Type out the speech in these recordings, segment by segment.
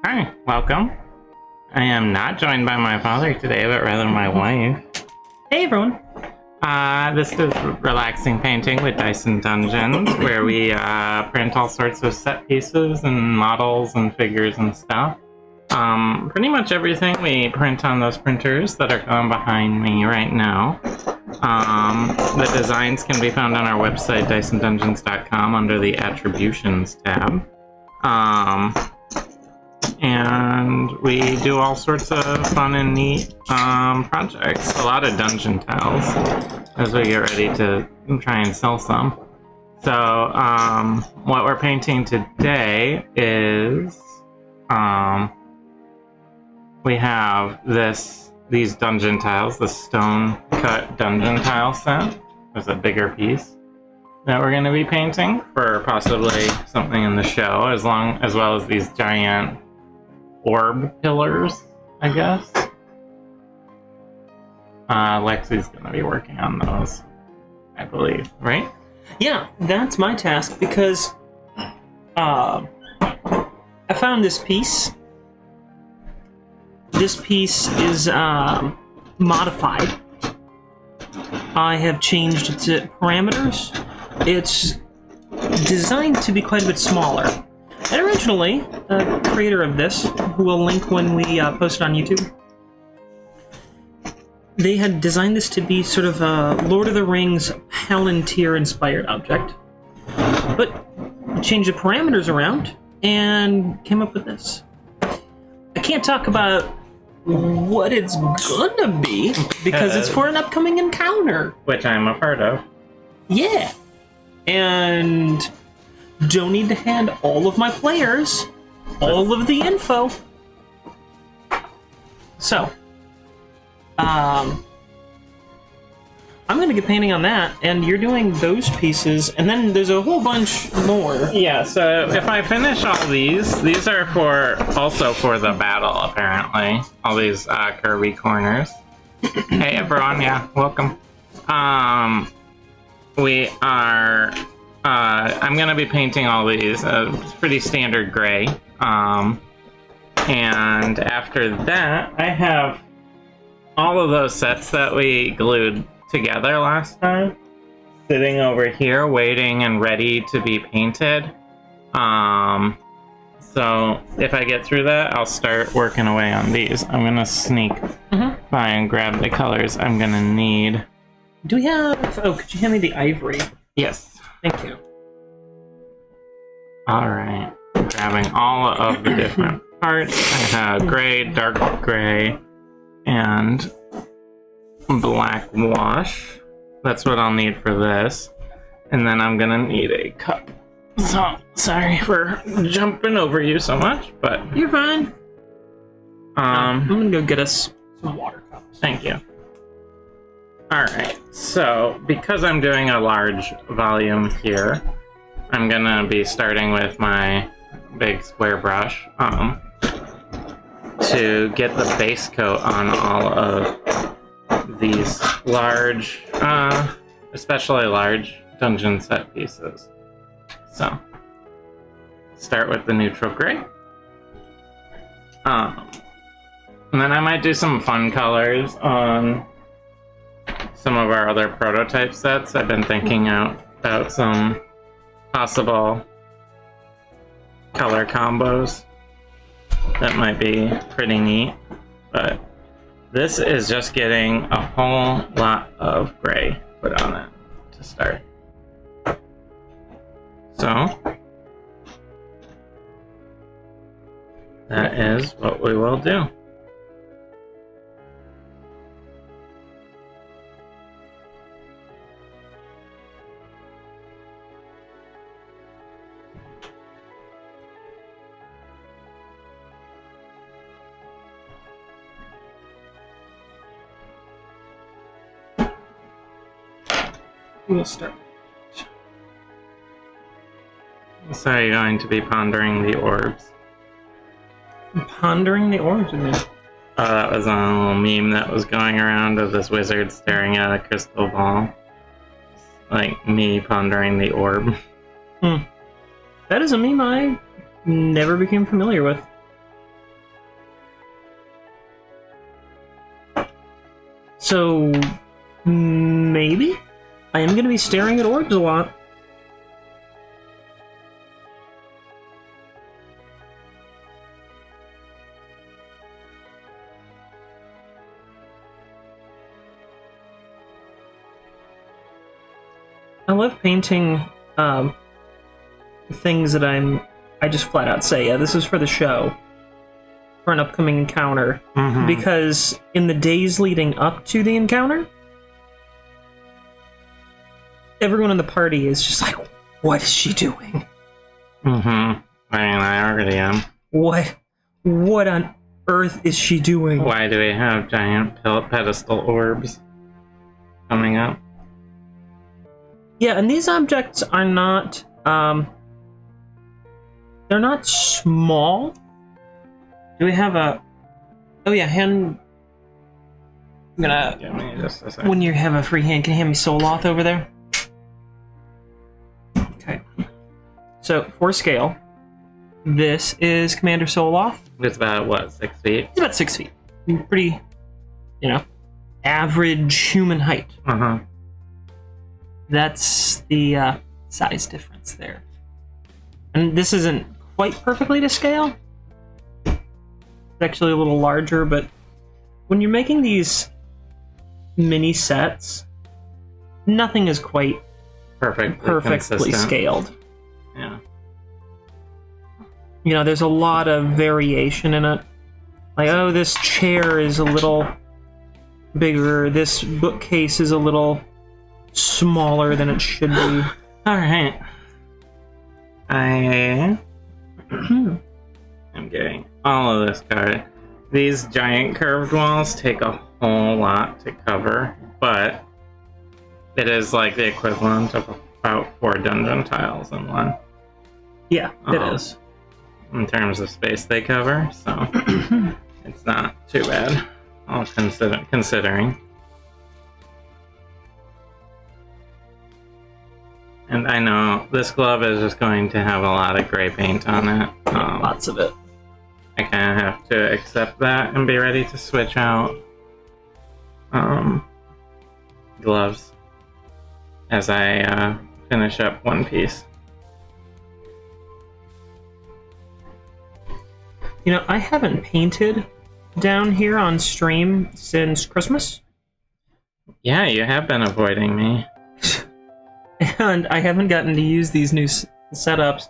Hi, welcome. I am not joined by my father today, but rather my wife. Hey everyone. This is Relaxing Painting with Dyson Dungeons, where we print all sorts of set pieces and models and figures and stuff. Pretty much everything we print on those printers that are going behind me right now. The designs can be found on our website, DysonDungeons.com, under the Attributions tab. And we do all sorts of fun and neat projects. A lot of dungeon tiles as we get ready to try and sell some. So what we're painting today is we have these dungeon tiles, the stone cut dungeon tile set. There's a bigger piece that we're going to be painting for possibly something in the show, as well as these giant orb pillars, I guess. Lexi's gonna be working on those, I believe, right? Yeah, that's my task because I found this piece. This piece is modified. I have changed its parameters. It's designed to be quite a bit smaller. And originally, the creator of this, who we'll link when we post it on YouTube, they had designed this to be sort of a Lord of the Rings Palantir-inspired object, but changed the parameters around and came up with this. I can't talk about what it's gonna be because it's for an upcoming encounter, which I'm a part of. Yeah, and don't need to hand all of my players all of the info. So, I'm gonna get painting on that, and you're doing those pieces, and then there's a whole bunch more. Yeah, so if I finish all these are also for the battle, apparently. All these curvy corners. Hey everyone, yeah, welcome. I'm gonna be painting all these. It's pretty standard gray. And after that, I have all of those sets that we glued together last time sitting over here, waiting and ready to be painted. So if I get through that, I'll start working away on these. I'm gonna sneak by and grab the colors I'm gonna need. Do we have... Oh, could you hand me the ivory? Yes. Thank you. Alright. Grabbing all of the different parts. I have gray, dark gray, and black wash. That's what I'll need for this. And then I'm gonna need a cup. So, sorry for jumping over you so much, but... You're fine. I'm gonna go get us some water cups. Thank you. Alright, so because I'm doing a large volume here, I'm gonna be starting with my big square brush to get the base coat on all of these large, especially large dungeon set pieces. So, start with the neutral gray. And then I might do some fun colors on some of our other prototype sets. I've been thinking about some possible color combos that might be pretty neat, but this is just getting a whole lot of gray put on it to start. So that is what we will do. We'll start. So are you going to be pondering the orbs? Pondering the orbs with me. Oh, that was a little meme that was going around of this wizard staring at a crystal ball. Like me pondering the orb. That is a meme I never became familiar with. So, maybe? I am going to be staring at orbs a lot. I love painting things that I just flat out say, yeah, this is for the show, for an upcoming encounter, because in the days leading up to the encounter, everyone in the party is just like, what is she doing? I mean, I already am. What on earth is she doing? Why do we have giant pedestal orbs coming up? Yeah, and these objects are not, they're not small. Do we have a... Oh yeah, hand... I'm gonna... Give me just a second. When you have a free hand, can you hand me Soloth over there? Okay. So, for scale, this is Commander Soloth. It's about, what, 6 feet? He's about 6 feet. Pretty, average human height. That's the size difference there. And this isn't quite perfectly to scale. It's actually a little larger, but when you're making these mini sets, nothing is quite perfectly scaled. Yeah. There's a lot of variation in it. Like, oh, this chair is a little bigger, this bookcase is a little smaller than it should be. Alright. I am getting all of this card. These giant curved walls take a whole lot to cover, but it is like the equivalent of about 4 dungeon tiles in one. Yeah, it is. In terms of space they cover, so it's not too bad, all considering. And I know this glove is just going to have a lot of gray paint on it. Lots of it. I kind of have to accept that and be ready to switch out gloves as I finish up one piece. I haven't painted down here on stream since Christmas. Yeah, you have been avoiding me. And I haven't gotten to use these new setups.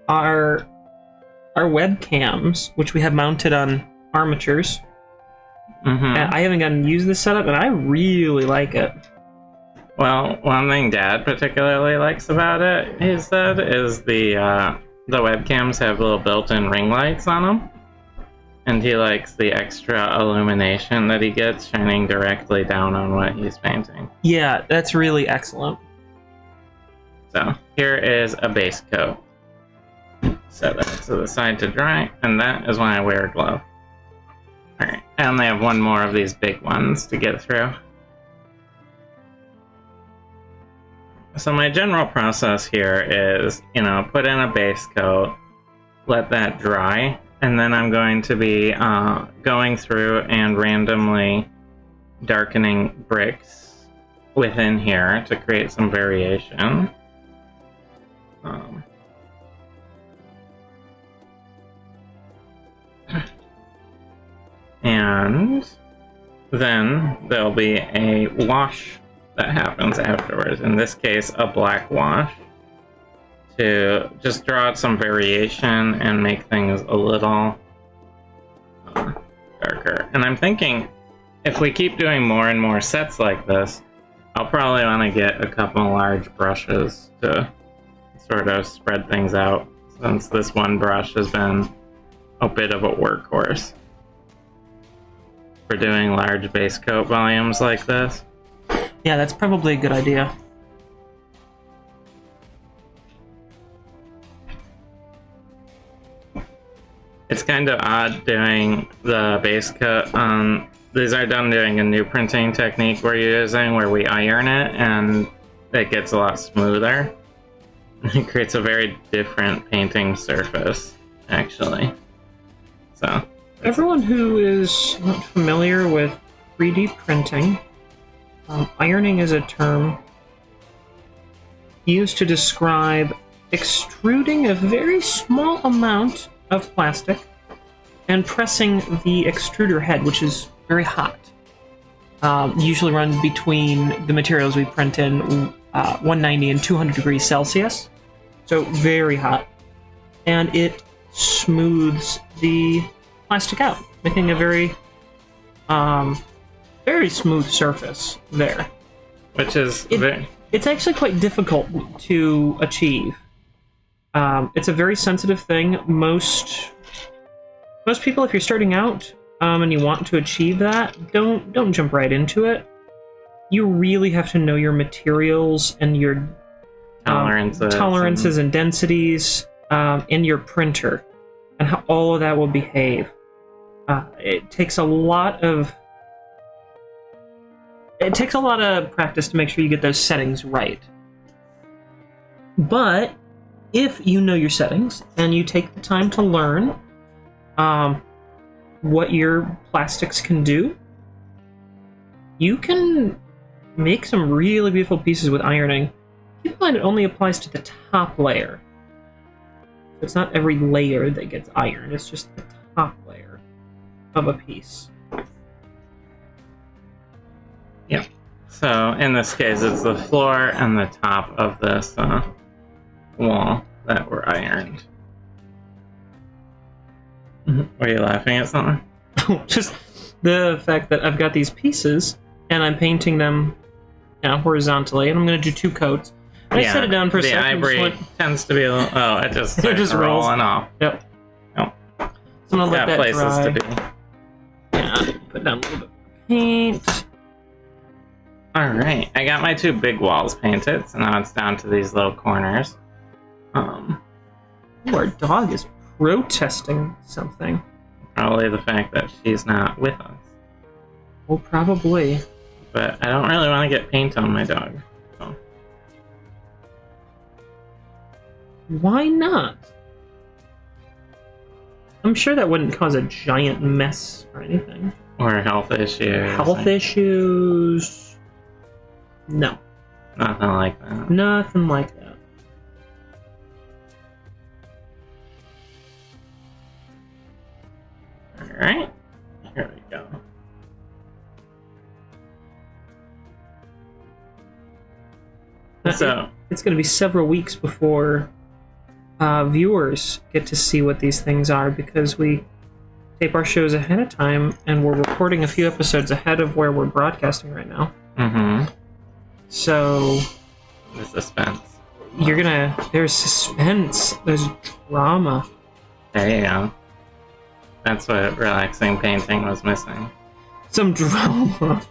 Our webcams, which we have mounted on armatures, I haven't gotten to use this setup, and I really like it. Well, one thing Dad particularly likes about it, he said, is the webcams have little built-in ring lights on them. And he likes the extra illumination that he gets shining directly down on what he's painting. Yeah, that's really excellent. So, here is a base coat. Set that to the side to dry, and that is why I wear a glove. Alright, I only have one more of these big ones to get through. So my general process here is, put in a base coat, let that dry, and then I'm going to be going through and randomly darkening bricks within here to create some variation. And then there'll be a wash that happens afterwards. In this case, a black wash to just draw out some variation and make things a little darker. And I'm thinking, if we keep doing more and more sets like this, I'll probably want to get a couple large brushes to sort of spread things out, since this one brush has been a bit of a workhorse for doing large base coat volumes like this. Yeah, that's probably a good idea. It's kind of odd doing the base coat on... These are done doing a new printing technique we're using where we iron it and it gets a lot smoother. It creates a very different painting surface, actually. So... Everyone who is not familiar with 3D printing, ironing is a term used to describe extruding a very small amount of plastic and pressing the extruder head, which is very hot. Usually runs between the materials we print in 190 and 200 degrees Celsius, so very hot. And it smooths the plastic out, making a very, very smooth surface there. Which is It's actually quite difficult to achieve. It's a very sensitive thing. Most people, if you're starting out and you want to achieve that, don't jump right into it. You really have to know your materials and your tolerances and densities in your printer and how all of that will behave. It takes a lot of practice to make sure you get those settings right. But if you know your settings and you take the time to learn what your plastics can do, you can make some really beautiful pieces with ironing. Keep in mind it only applies to the top layer. So it's not every layer that gets ironed, it's just the top layer of a piece. Yeah. So in this case, it's the floor and the top of this wall that were ironed. Were you laughing at something? Just the fact that I've got these pieces and I'm painting them horizontally, and I'm going to do 2 coats. I set it down for a second. The ivory tends to be a little... Oh, it just rolls rolling off. Yep. Yep. So I'm going to let that places dry. to be. Yeah, put down a little bit of paint. Alright, I got my 2 big walls painted, so now it's down to these little corners. Ooh, our dog is protesting something. Probably the fact that she's not with us. Well, probably. But I don't really want to get paint on my dog. So. Why not? I'm sure that wouldn't cause a giant mess or anything. Or health issues. Health issues? No. Nothing like that. Nothing like that. Alright. Here we go. So it's going to be several weeks before viewers get to see what these things are, because we tape our shows ahead of time and we're recording a few episodes ahead of where we're broadcasting right now. So the suspense. There's suspense, there's drama. There you go. That's what relaxing painting was missing. Some drama.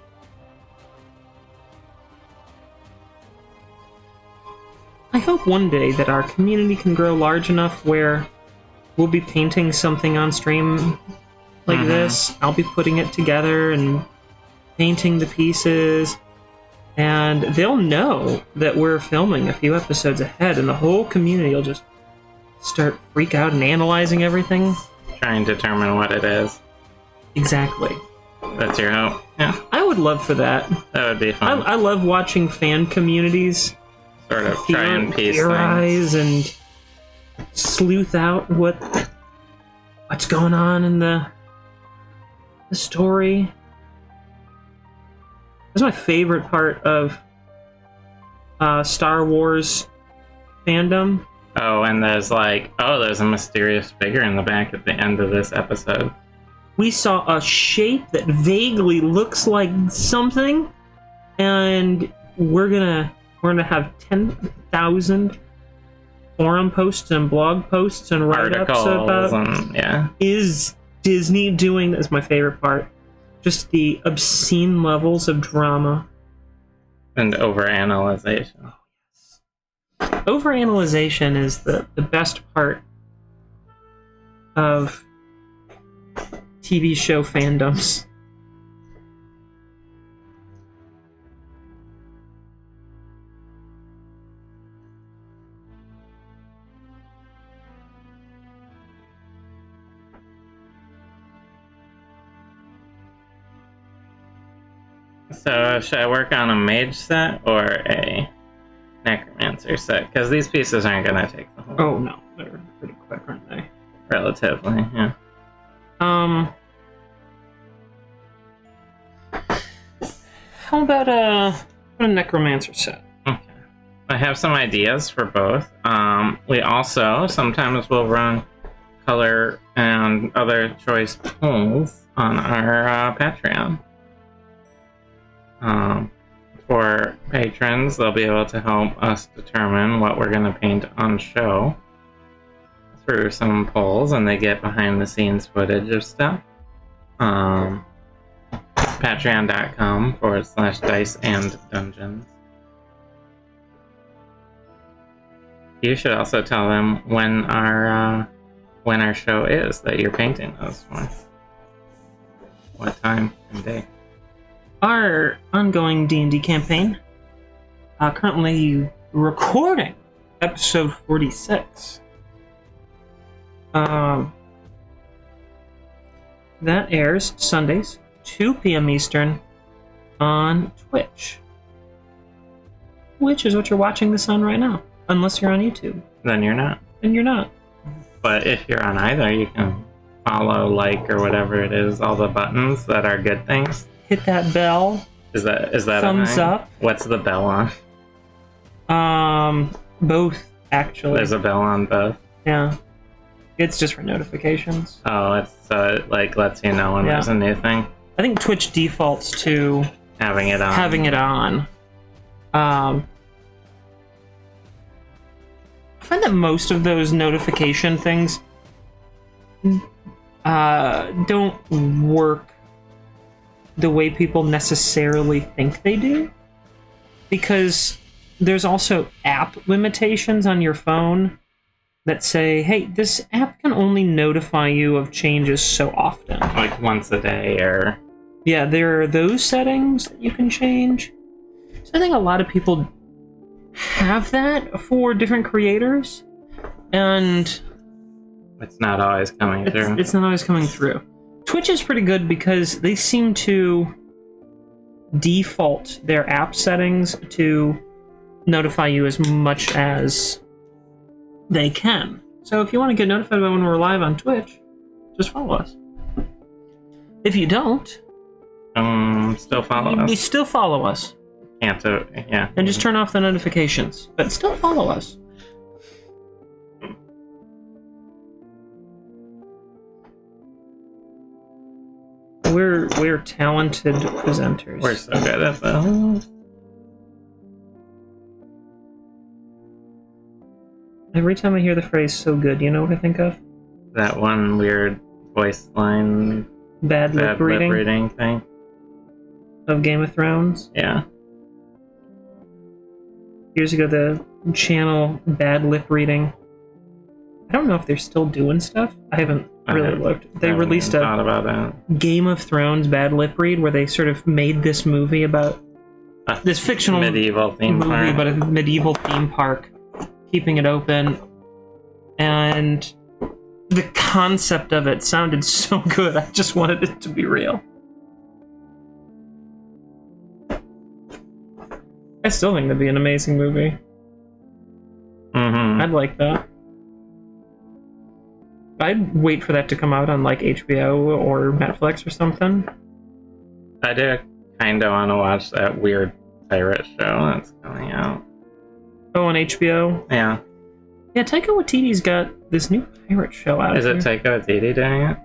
I hope one day that our community can grow large enough where we'll be painting something on stream like this. I'll be putting it together and painting the pieces, and they'll know that we're filming a few episodes ahead, and the whole community will just start freak out and analyzing everything. Try and determine what it is. Exactly. That's your hope? Yeah. I would love for that. That would be fun. I love watching fan communities sort of try and piece theorize and sleuth out what's going on in the story. That's my favorite part of Star Wars fandom. Oh, and there's there's a mysterious figure in the back at the end of this episode. We saw a shape that vaguely looks like something, and we're gonna have 10,000 forum posts and blog posts and write-ups about is Disney doing. That's my favorite part. Just the obscene levels of drama and overanalyzation. Overanalyzation is the best part of TV show fandoms. So should I work on a mage set or a necromancer set? Because these pieces aren't gonna take the whole. Oh no, they're pretty quick, aren't they? Relatively, yeah. How about a necromancer set? Okay. I have some ideas for both. We also sometimes will run color and other choice polls on our Patreon. For patrons, they'll be able to help us determine what we're going to paint on show through some polls, and they get behind the scenes footage of stuff. Patreon.com/dice and dungeons. You should also tell them when our show is that you're painting those for. What time and day? Our ongoing D&D campaign, currently recording episode 46. That airs Sundays, 2 p.m. Eastern, on Twitch. Which is what you're watching this on right now. Unless you're on YouTube. Then you're not. Then you're not. But if you're on either, you can follow, like, or whatever it is, all the buttons that are good things. Hit that bell. Is that thumbs up? What's the bell on? Both, actually. There's a bell on both. Yeah. It's just for notifications. Oh, it lets you know when there's a new thing. I think Twitch defaults to having it on. I find that most of those notification things don't work the way people necessarily think they do, because there's also app limitations on your phone that say, hey, this app can only notify you of changes so often. Like once a day or... Yeah, there are those settings that you can change. So I think a lot of people have that for different creators, and... It's not always coming through. It's not always coming through. Twitch is pretty good because they seem to default their app settings to notify you as much as they can. So if you want to get notified about when we're live on Twitch, just follow us. If you don't, still follow us. You still follow us. Yeah. And just turn off the notifications, but still follow us. We're talented presenters. We're so good at that. Every time I hear the phrase "so good," you know what I think of? That one weird voice line, bad lip reading thing of Game of Thrones. Yeah. Years ago, the channel Bad Lip Reading. I don't know if they're still doing stuff. I haven't really looked. They released a Game of Thrones Bad Lip Read where they sort of made this movie about this fictional medieval theme park. about a medieval theme park, keeping it open, and the concept of it sounded so good. I just wanted it to be real. I still think that'd be an amazing movie. Mm-hmm. I'd like that. I'd wait for that to come out on like HBO or Netflix or something. I do kind of want to watch that weird pirate show that's coming out. Oh, on HBO? Yeah. Yeah, Taika Waititi's got this new pirate show out. Is it Taika Waititi doing it?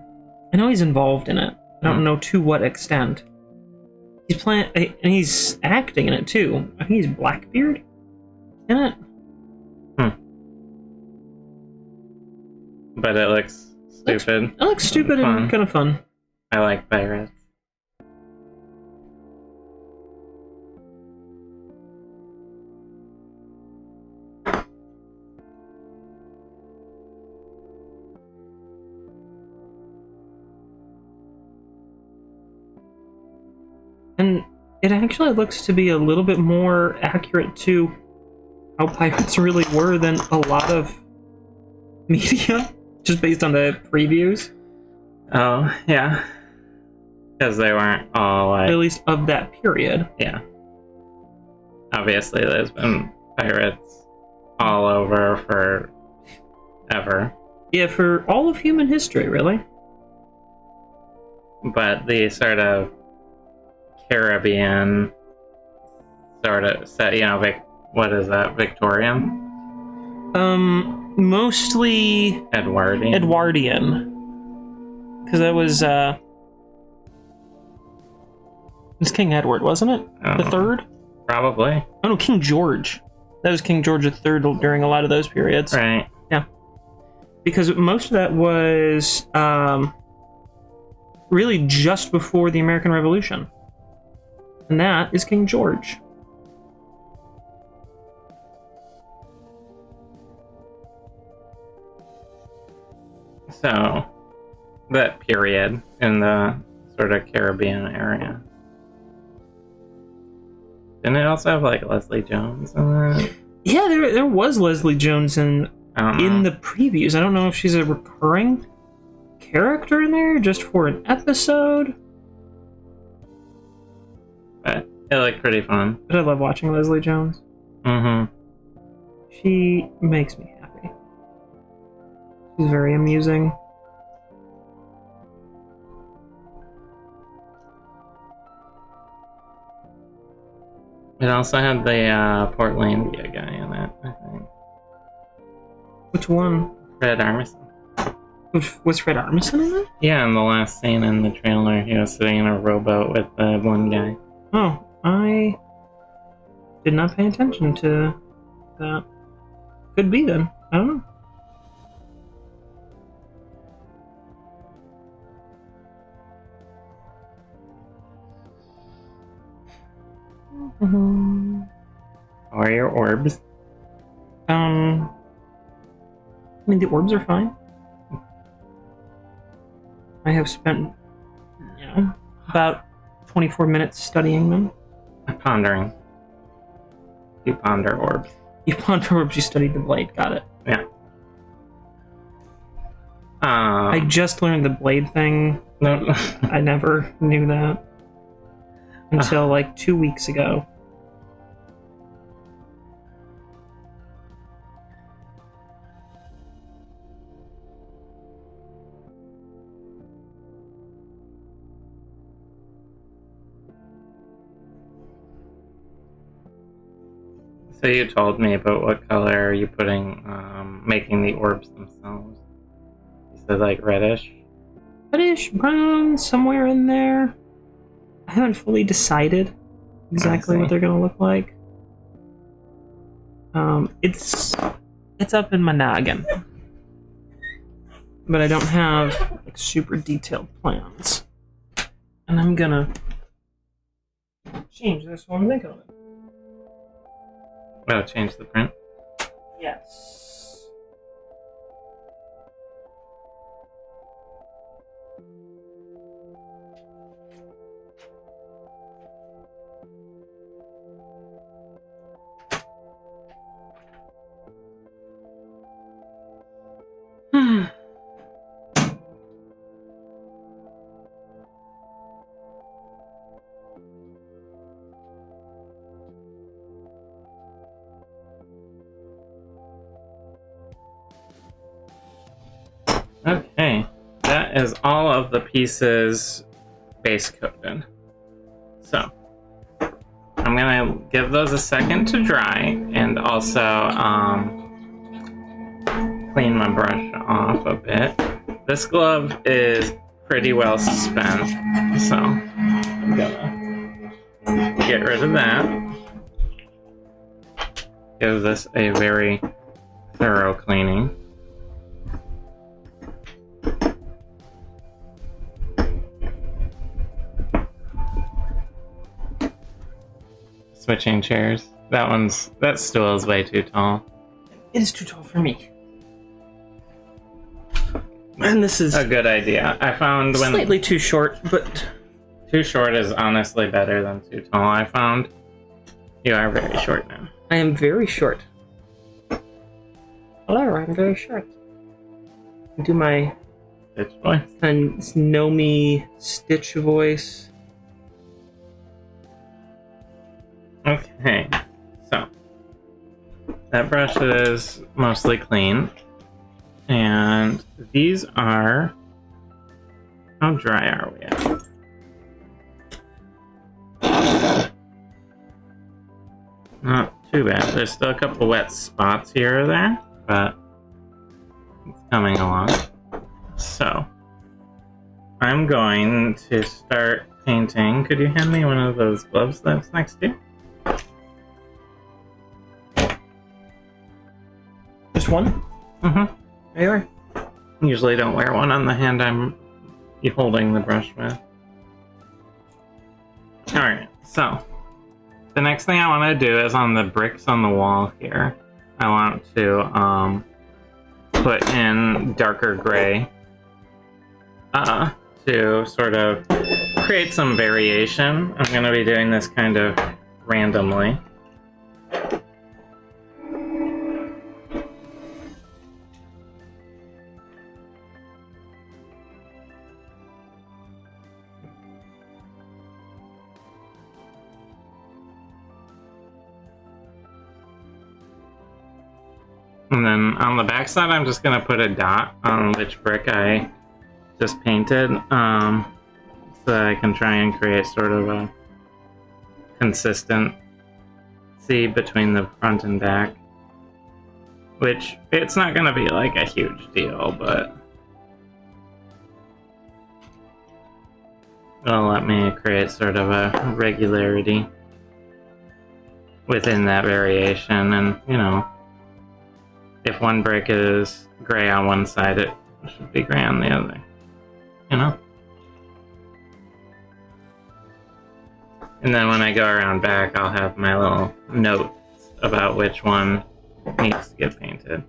I know he's involved in it. I don't know to what extent. He's playing, and he's acting in it too. I think he's Blackbeard in it. But it looks stupid. It looks stupid and kind of fun. I like pirates. And it actually looks to be a little bit more accurate to how pirates really were than a lot of media, just based on the previews. Oh, yeah. Because they weren't all like... At least of that period. Yeah. Obviously, there's been pirates all over forever. Yeah, for all of human history, really. But the sort of Caribbean sort of set, you know, what is that, Victorian? Mostly Edwardian. Because that was, it was King Edward, wasn't it? The third? Probably. Oh no, King George. That was King George III during a lot of those periods. Right. Yeah. Because most of that was, really just before the American Revolution. And that is King George. So, that period in the sort of Caribbean area. Didn't it also have, like, Leslie Jones in that? Yeah, there was Leslie Jones in the previews. I don't know if she's a recurring character in there, just for an episode. But it looked pretty fun. But I love watching Leslie Jones. Mm-hmm. She makes me happy. She's very amusing. It also had the Portlandia guy in it, I think. Which one? Fred Armisen. Was Fred Armisen in it? Yeah, in the last scene in the trailer, he was sitting in a rowboat with the one guy. Oh, I did not pay attention to that. Could be then. I don't know. How are your orbs? I mean, the orbs are fine. I have spent, about 24 minutes studying them. Pondering. You ponder orbs. You ponder orbs, you studied the blade. Got it. Yeah. I just learned the blade thing. No. I never knew that until like 2 weeks ago. So you told me about what color are you putting, making the orbs themselves. You said like reddish? Reddish, brown, somewhere in there. I haven't fully decided exactly what they're gonna look like. It's up in my noggin. But I don't have like super detailed plans. And I'm gonna change this while I'm thinking of it. Oh, change the print? Yes. Okay, that is all of the pieces base coated. So, I'm gonna give those a second to dry and also clean my brush off a bit. This glove is pretty well spent, so I'm gonna get rid of that. Give this a very thorough cleaning. Switching chairs. That stool is way too tall. It is too tall for me. And this is a good idea. I found when slightly too short, but too short is honestly better than too tall. I found you are very short now. I am very short. Hello, I'm very short. Do my Stitch voice. And Nomi Stitch voice. Okay, so that brush is mostly clean, and these are. How dry are we at? Not too bad. There's still a couple wet spots here or there, but it's coming along. So I'm going to start painting. Could you hand me one of those gloves that's next to you? Just one? Mm-hmm. There you are. Usually don't wear one on the hand I'm holding the brush with. Alright, so the next thing I want to do is on the bricks on the wall here. I want to put in darker gray to sort of create some variation. I'm going to be doing this kind of randomly. And then on the back side, I'm just going to put a dot on which brick I just painted, so that I can try and create sort of a consistency between the front and back. Which, it's not going to be like a huge deal, but it'll let me create sort of a regularity within that variation, and, you know, if one brick is gray on one side, it should be gray on the other, you know? And then when I go around back, I'll have my little notes about which one needs to get painted.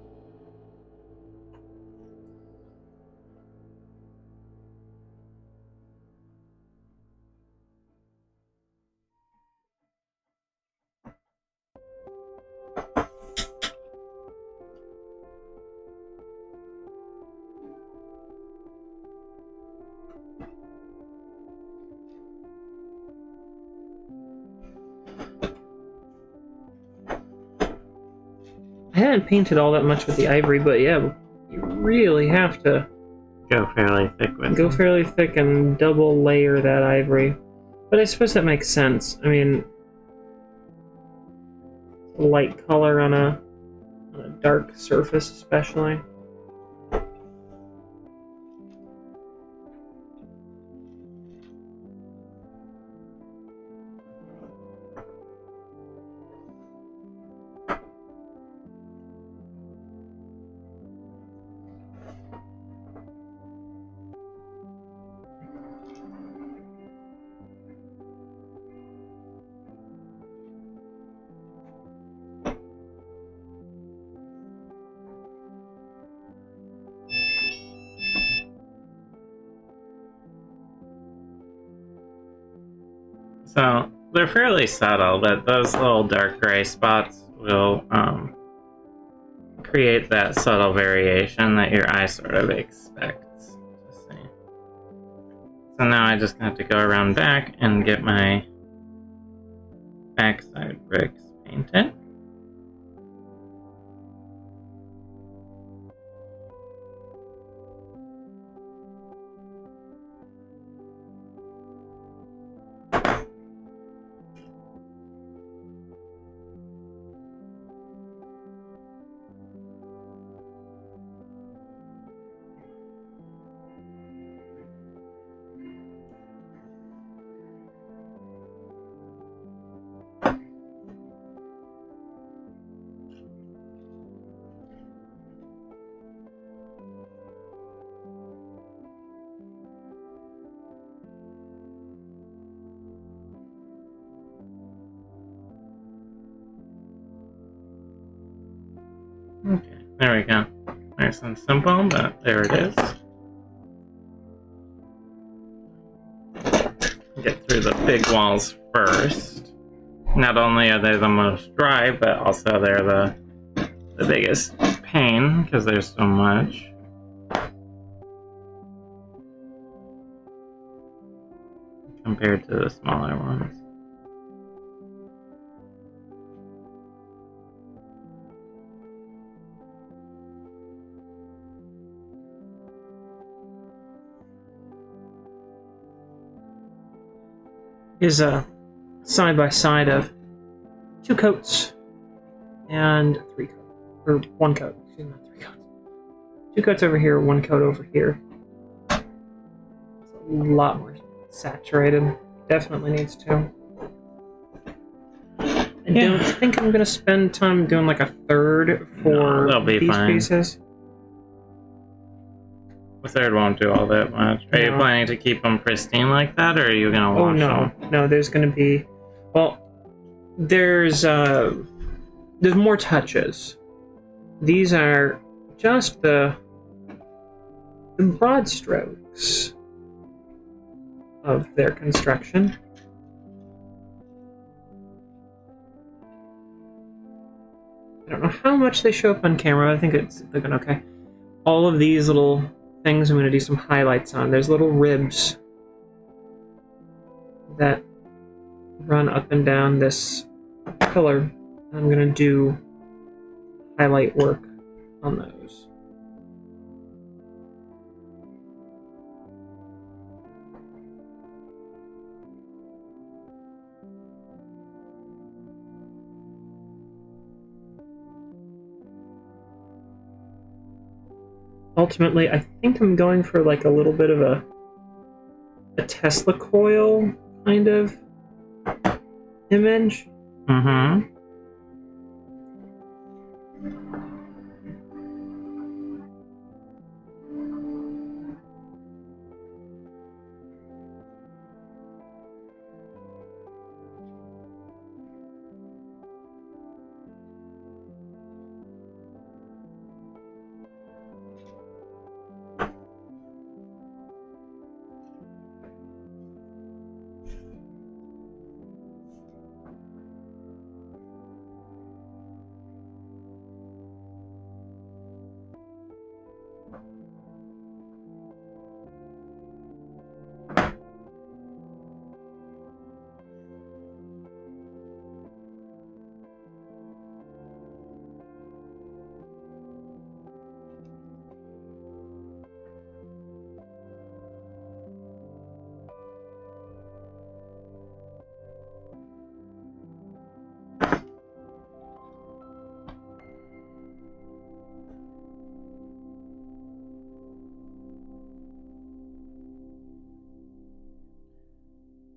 I haven't painted all that much with the ivory, but yeah, you really have to Go fairly thick with go it. fairly thick and double layer that ivory. But I suppose that makes sense. I mean, light color on a dark surface especially. So, they're fairly subtle, but those little dark gray spots will create that subtle variation that your eye sort of expects to see. So now I just have to go around back and get my backside bricks painted. Okay, there we go. Nice and simple, but there it is. Get through the big walls first. Not only are they the most dry, but also they're the biggest pain, because there's so much. compared to the smaller ones. Is a side by side of 2 coats and 3 coats, or 1 coat. Excuse me, not 3 coats. 2 coats over here, 1 coat over here. It's a lot more saturated. Definitely needs to. I don't think I'm gonna spend time doing like a third for No, they'll be these fine. pieces. The third won't do all that much. Are you No. planning to keep them pristine like that, or are you gonna wash them? No, there's gonna be, well, there's more touches. These are just the broad strokes of their construction. I don't know how much they show up on camera. I think it's looking okay. All of these little things I'm going to do some highlights on. There's little ribs that run up and down this pillar. I'm going to do highlight work on those. Ultimately, I think I'm going for like a little bit of a Tesla coil kind of image. Mm-hmm.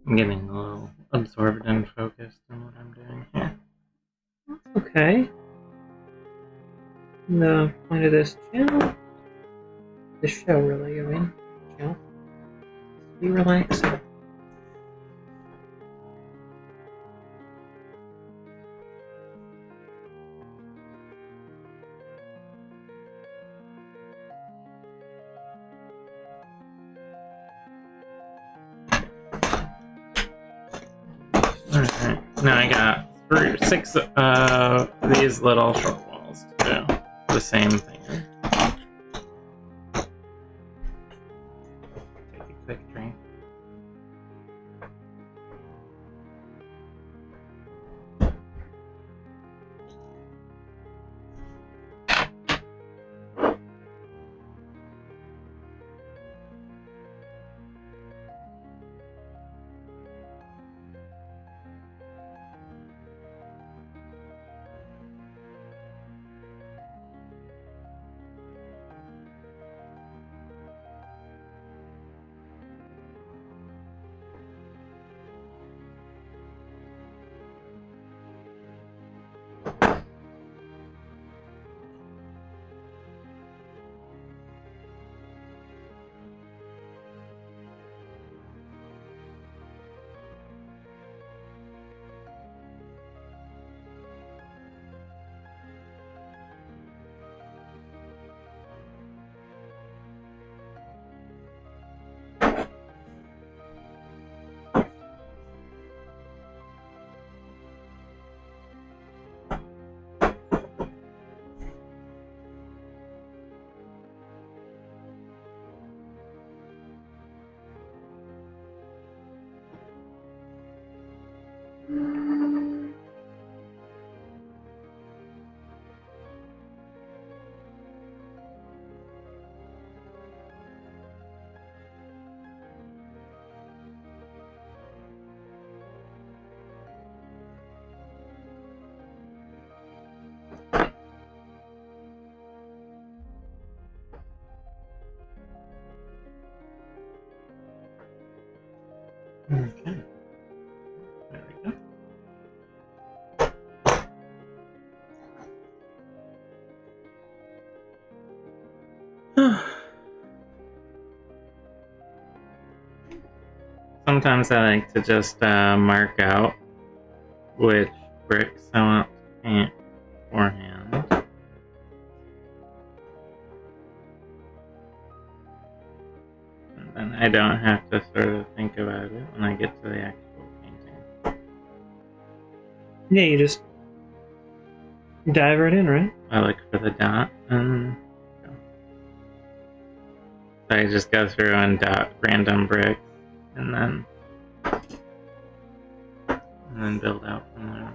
I'm getting a little absorbed and focused in what I'm doing here. Okay. The point of this channel, the show really, I mean, channel, be relaxing. Alright, now I got 6 of these little short walls to do the same thing. Take a quick drink. Okay. There we go. Sometimes I like to just mark out which bricks I want to paint beforehand. And then I don't have to sort of think about it when I get to the actual painting. Yeah, you just dive right in, right? I look for the dot and go. So I just go through and dot random bricks and then build out from there.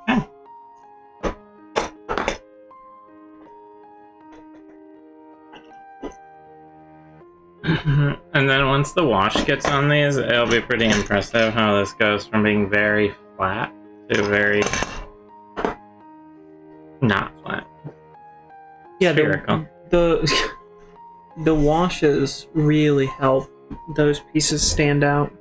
Okay. And then once the wash gets on these, it'll be pretty impressive how this goes from being very flat to very not flat. Yeah, Spherical. the washes really help those pieces stand out.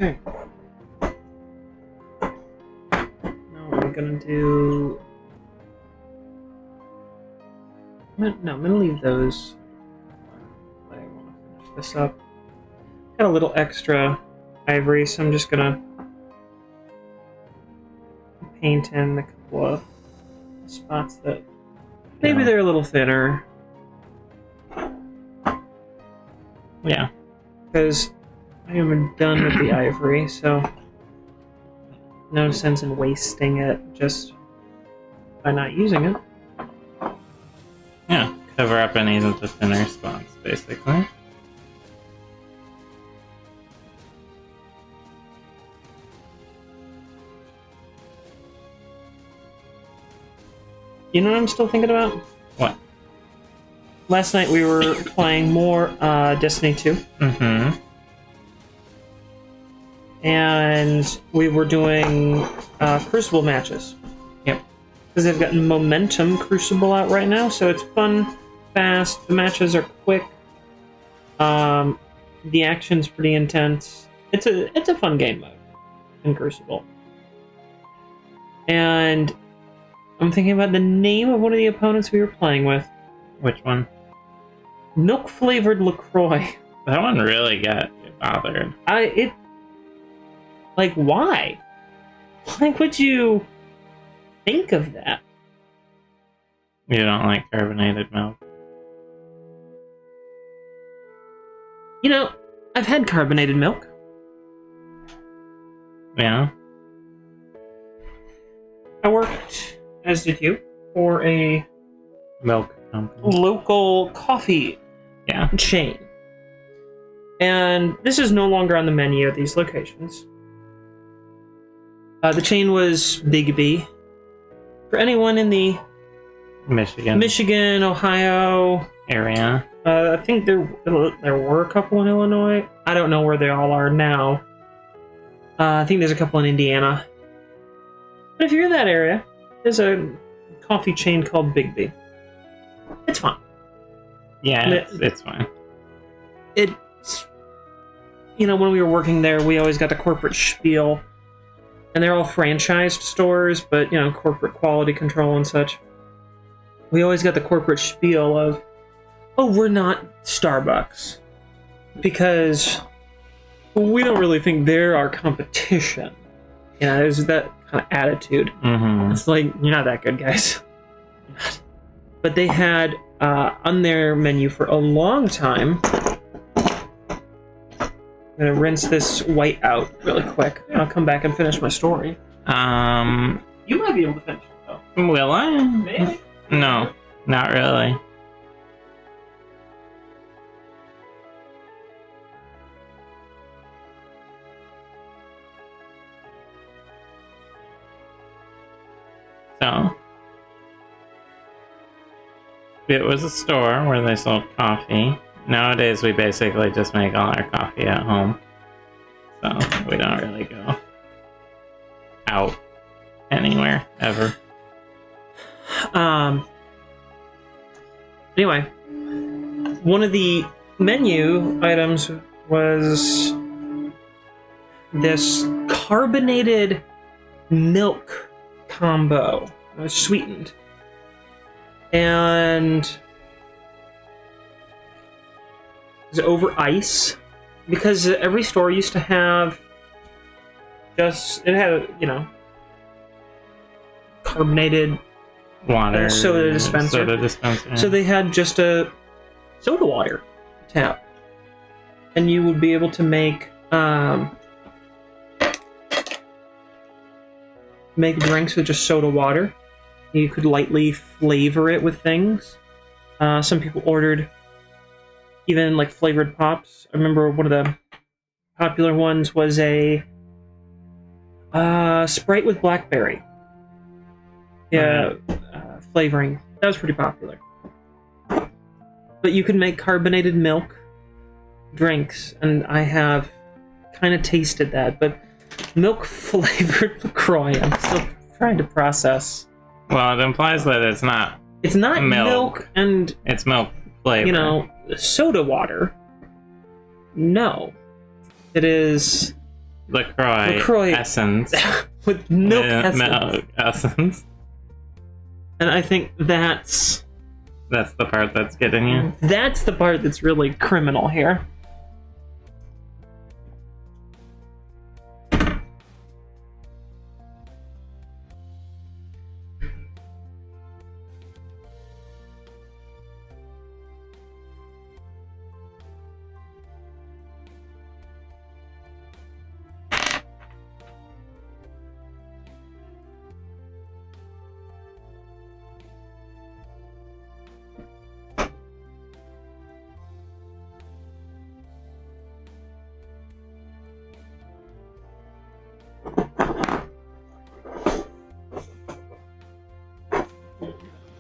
Okay. Now what I'm gonna do... No, I'm gonna leave those. I want to finish this up. Got a little extra ivory, so I'm just gonna paint in a couple of spots that maybe they're a little thinner. Yeah. Because I am done with the ivory, so no sense in wasting it just by not using it. Yeah. Cover up any of the thinner spots, basically. You know what I'm still thinking about? What? Last night we were playing more Destiny 2. Mm-hmm. And we were doing Crucible matches. Yep. Because they've got Momentum Crucible out right now, so it's fun, fast, the matches are quick. The action's pretty intense. It's a fun game mode in Crucible. And I'm thinking about the name of one of the opponents we were playing with. Which one? Milk-flavored LaCroix. That one really got bothered. Like, why? Why would you think of that? You don't like carbonated milk? You know, I've had carbonated milk. Yeah? I worked, as did you, for a Milk company. local coffee chain. And this is no longer on the menu at these locations. The chain was Bigby. For anyone in the Michigan, Ohio area. I think there were a couple in Illinois. I don't know where they all are now. I think there's a couple in Indiana. But if you're in that area, there's a coffee chain called Bigby. It's fine. Yeah, it's fine. It's, when we were working there, we always got the corporate spiel. And they're all franchised stores, but, corporate quality control and such. We always got the corporate spiel of, oh, we're not Starbucks. Because we don't really think they're our competition. There's that kind of attitude. Mm-hmm. It's like, you're not that good, guys. But they had, on their menu for a long time... I'm gonna rinse this white out really quick. I'll come back and finish my story. You might be able to finish it, though. Will I? Maybe. No, not really. So, it was a store where they sold coffee. Nowadays, we basically just make all our coffee at home. So, we don't really go out anywhere, ever. Anyway, one of the menu items was this carbonated milk combo. It was sweetened. And... it was over ice, because every store used to have it had, carbonated water, soda dispenser. So they had just a soda water tap, and you would be able to make drinks with just soda water. You could lightly flavor it with things. Some people ordered even like flavored pops. I remember one of the popular ones was a Sprite with blackberry. Yeah, flavoring. That was pretty popular. But you can make carbonated milk drinks, and I have kind of tasted that, but milk flavored LaCroix, I'm still trying to process. Well, it implies that it's not. It's not milk and it's milk flavor. Soda water. No. It is LaCroix essence. with milk essence. Milk essence. And I think that's the part that's getting you. That's the part that's really criminal here.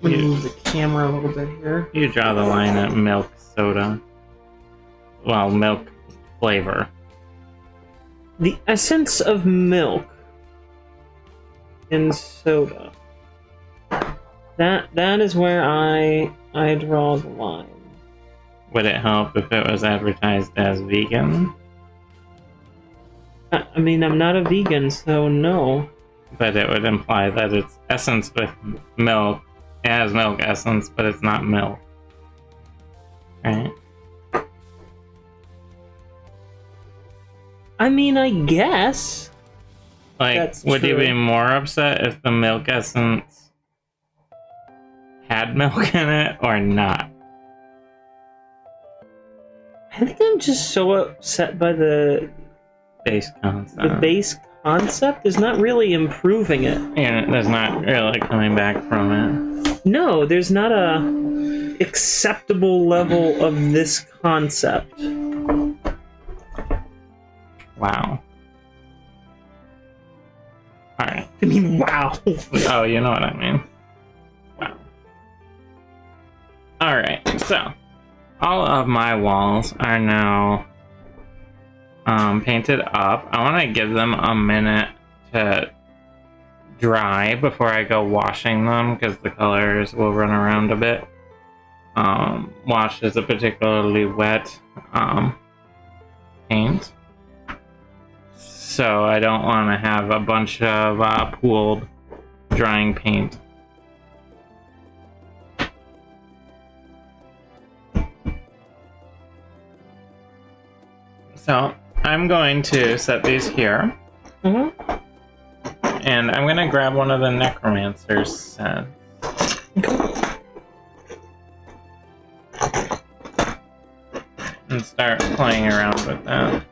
I'm gonna move the camera a little bit here. You draw the line at milk soda. Well, milk flavor. The essence of milk in soda. That is where I draw the line. Would it help if it was advertised as vegan? I mean, I'm not a vegan, so no. But it would imply that it's essence with milk. It has milk essence, but it's not milk. Right? I mean, I guess. Like, that's would you true. be more upset if the milk essence had milk in it or not? I think I'm just so upset by the Base concept. base concept is not really improving it. And there's not really coming back from it. No, there's not a acceptable level of this concept. Wow. Alright. I mean, wow. Oh, you know what I mean. Wow. Alright, so all of my walls are now painted up. I want to give them a minute to dry before I go washing them because the colors will run around a bit. Wash is a particularly wet paint, so I don't want to have a bunch of pooled drying paint. So I'm going to set these here. And I'm going to grab one of the Necromancer Sets. And start playing around with that.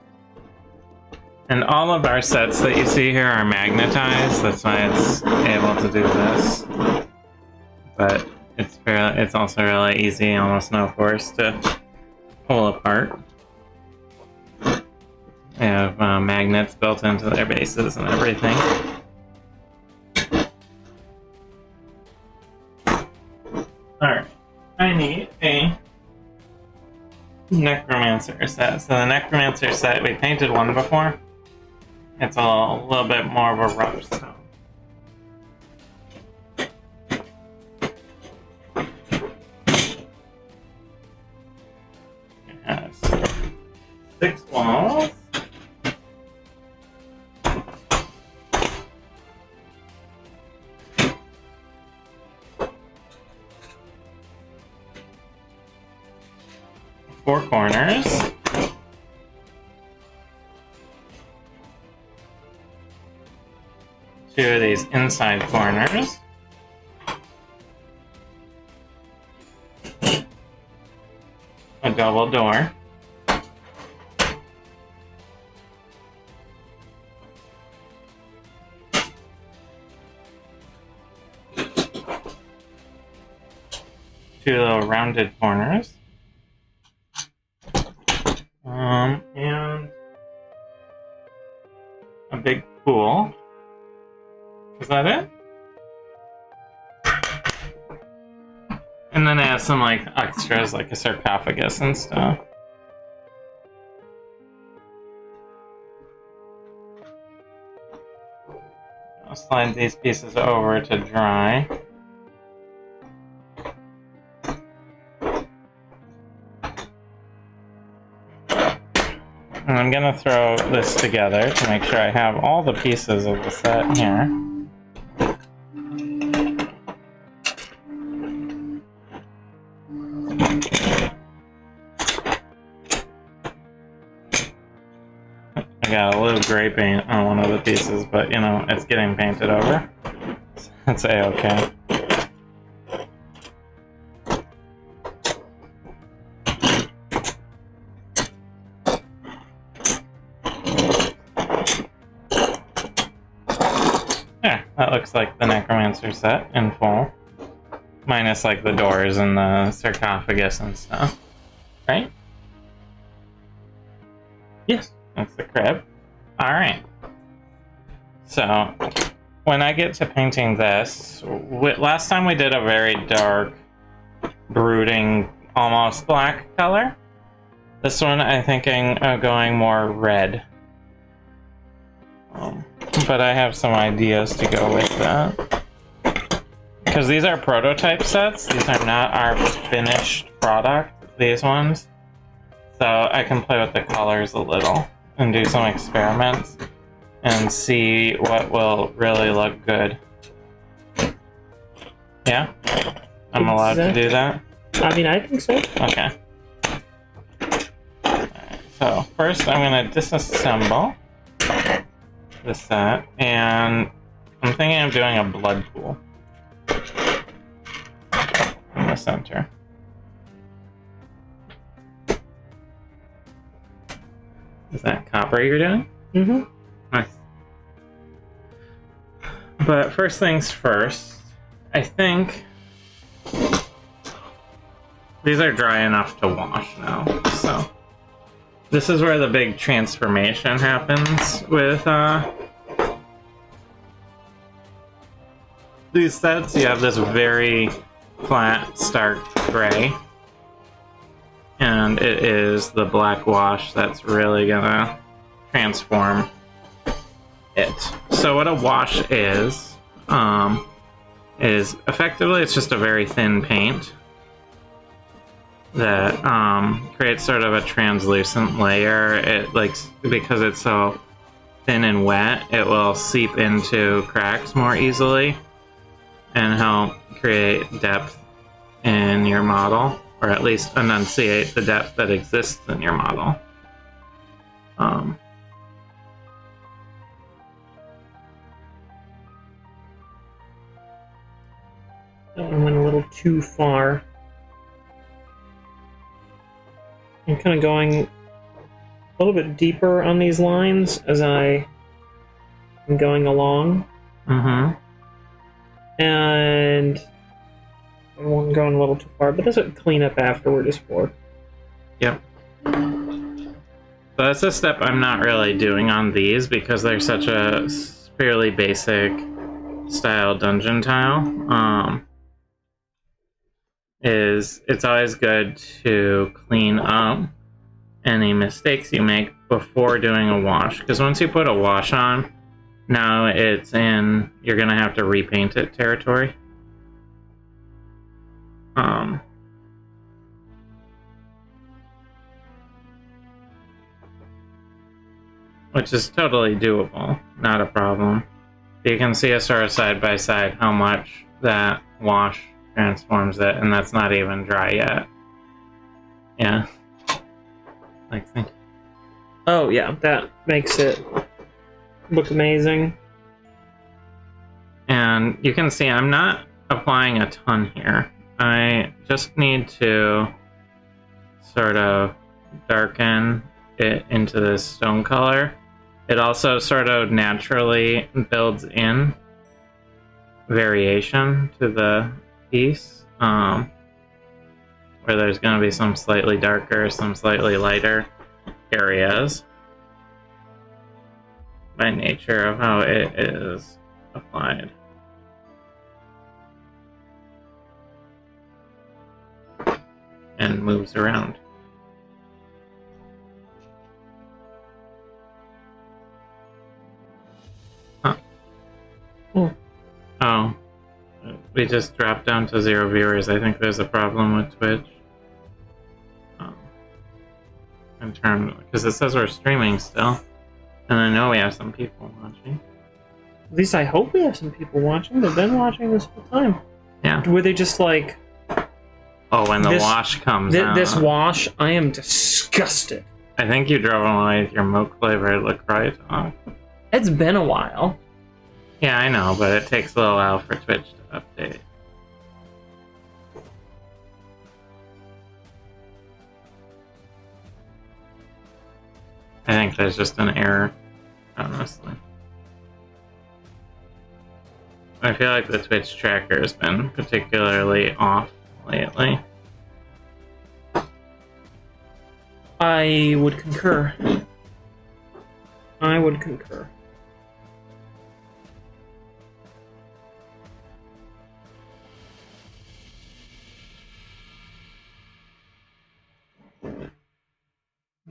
And all of our sets that you see here are magnetized, that's why it's able to do this. But it's also really easy, almost no force to pull apart. They have magnets built into their bases and everything. Alright, I need a Necromancer Set. So the Necromancer Set, we painted one before. It's a little bit more of a rough stone. It has 6 walls. Four corners. Two of these inside corners. A double door. Two little rounded corners. And a big pool. Is that it? And then it has some like extras like a sarcophagus and stuff. I'll slide these pieces over to dry. And I'm gonna throw this together to make sure I have all the pieces of the set here. I got a little gray paint on one of the pieces, but you know, it's getting painted over. It's a-okay. Yeah, that looks like the Necromancer Set in full. Minus like the doors and the sarcophagus and stuff. Right? Yes. That's the crib. Alright. So, when I get to painting this, last time we did a very dark, brooding, almost black color. This one I'm thinking of going more red. But I have some ideas to go with that. Because these are prototype sets, these are not our finished product, these ones. So I can play with the colors a little and do some experiments and see what will really look good. Yeah? I'm allowed to do that? I mean, I think so. Okay. Alright, so first I'm going to disassemble the set, and I'm thinking of doing a blood pool in the center. Is that copper you're doing? Mm-hmm. Nice. But first things first, I think these are dry enough to wash now. So this is where the big transformation happens with these sets. You have this very flat, stark gray, and it is the black wash that's really gonna transform it. So what a wash is effectively it's just a very thin paint that creates sort of a translucent layer. It because it's so thin and wet, it will seep into cracks more easily and help create depth in your model, or at least enunciate the depth that exists in your model. I went a little too far. I'm kind of going a little bit deeper on these lines as I am going along. Mm-hmm. And I'm going a little too far, but this cleanup afterward is for. Yep. So that's a step I'm not really doing on these because they're such a fairly basic style dungeon tile. It's always good to clean up any mistakes you make before doing a wash, because once you put a wash on, now it's in you're gonna have to repaint it territory. Which is totally doable, not a problem. You can see a sort of side by side how much that wash transforms it, and that's not even dry yet. Yeah. Oh yeah, that makes it look amazing. And you can see I'm not applying a ton here. I just need to sort of darken it into this stone color. It also sort of naturally builds in variation to the piece, where there's going to be some slightly darker, some slightly lighter areas by nature of how it is applied. And moves around. Huh. Oh. We just dropped down to 0 viewers. I think there's a problem with Twitch. In terms, because it says we're streaming still. And I know we have some people watching. At least I hope we have some people watching. They've been watching this whole time. Yeah. Were they just like... Oh, when the wash comes out. This wash, I am disgusted. I think you drove away with your milk flavored LaCroix talk. It's been a while. Yeah, I know, but it takes a little while for Twitch to update. I think there's just an error, honestly. I feel like the Twitch tracker has been particularly off lately. I would concur. I would concur.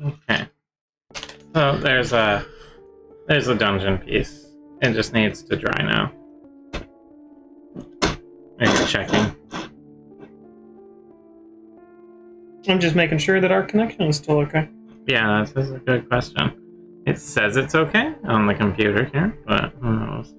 Okay. So there's a dungeon piece. It just needs to dry now. Maybe checking. I'm just making sure that our connection is still okay. Yeah, this is a good question. It says it's okay on the computer here, but who knows?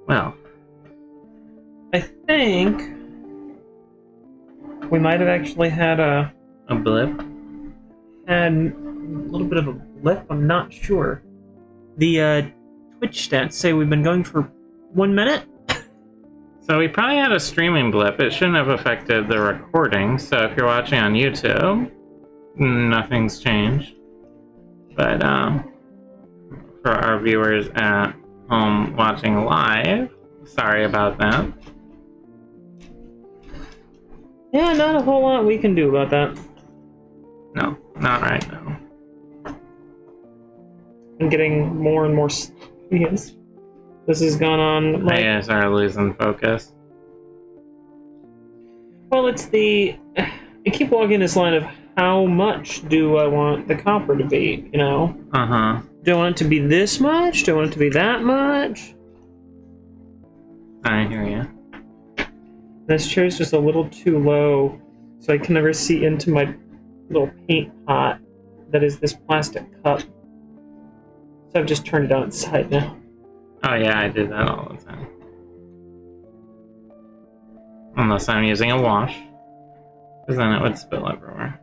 Well, I think we might have actually had a blip. had a little bit of a blip. I'm not sure. The Twitch stats say we've been going for 1 minute. So we probably had a streaming blip. It shouldn't have affected the recording. So if you're watching on YouTube, nothing's changed. But for our viewers at home watching live, sorry about that. Yeah, not a whole lot we can do about that. No, not right now. I'm getting more and more. Yes. This has gone on. I guess are losing focus. Well, it's the. I keep walking this line of how much do I want the copper to be, you know? Uh-huh. Do I want it to be this much? Do I want it to be that much? I hear you. This chair's just a little too low, so I can never see into my little paint pot that is this plastic cup. So I've just turned it on its side now. Oh yeah, I do that all the time. Unless I'm using a wash, because then it would spill everywhere.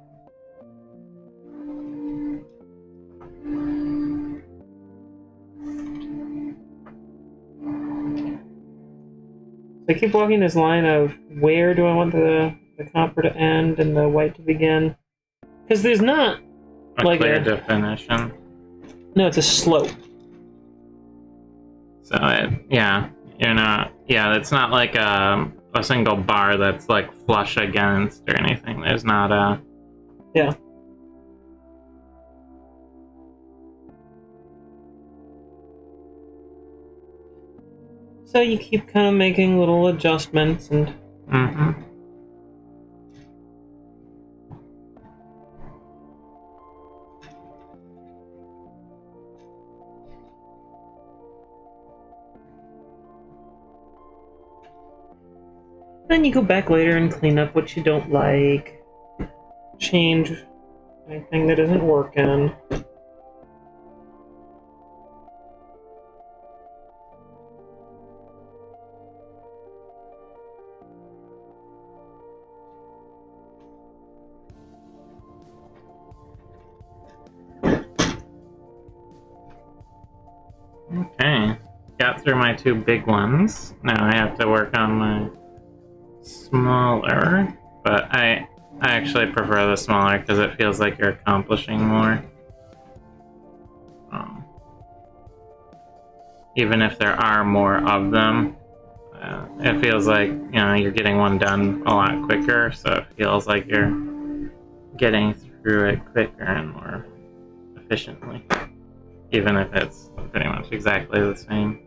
So I keep walking this line of where do I want the copper to end and the white to begin? Because there's not A like clear definition. No, it's a slope. So yeah, you're not. Yeah, it's not like a single bar that's like flush against or anything. There's not a. Yeah. So you keep kind of making little adjustments and. Mm-hmm. Then you go back later and clean up what you don't like. Change anything that isn't working. Okay. Got through my 2 big ones. Now I have to work on my smaller, but I actually prefer the smaller because it feels like you're accomplishing more. Even if there are more of them, it feels like, you know, you're getting one done a lot quicker, so it feels like you're getting through it quicker and more efficiently, even if it's pretty much exactly the same.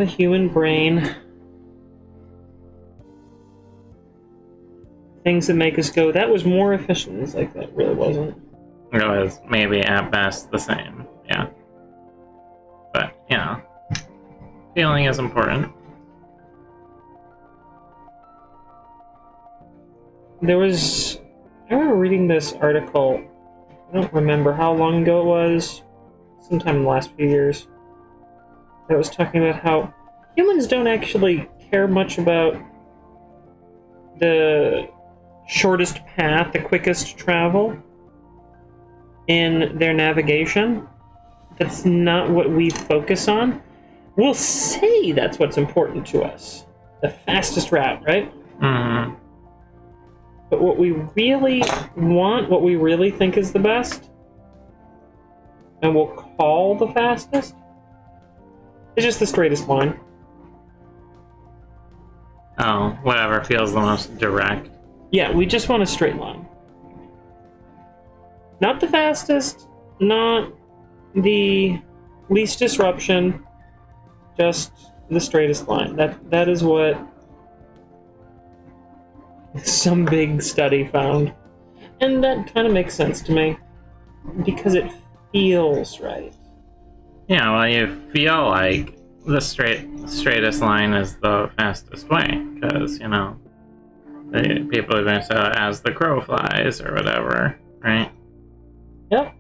The human brain. Things that make us go, that was more efficient. It's like, that really wasn't. It was maybe at best the same, yeah. But, you know, feeling is important. There was... I remember reading this article, I don't remember how long ago it was, sometime in the last few years, that was talking about how humans don't actually care much about the shortest path, the quickest travel in their navigation. That's not what we focus on. We'll say that's what's important to us. The fastest route, right? Mm-hmm. But what we really want, what we really think is the best, and we'll call the fastest, is just the straightest line. Oh, whatever feels the most direct. Yeah, we just want a straight line. Not the fastest, not the least disruption, just the straightest line. That is what some big study found. And that kind of makes sense to me, because it feels right. Yeah, well, you feel like the straightest line is the fastest way, because, you know, the people are going to say as the crow flies or whatever, right? Yep.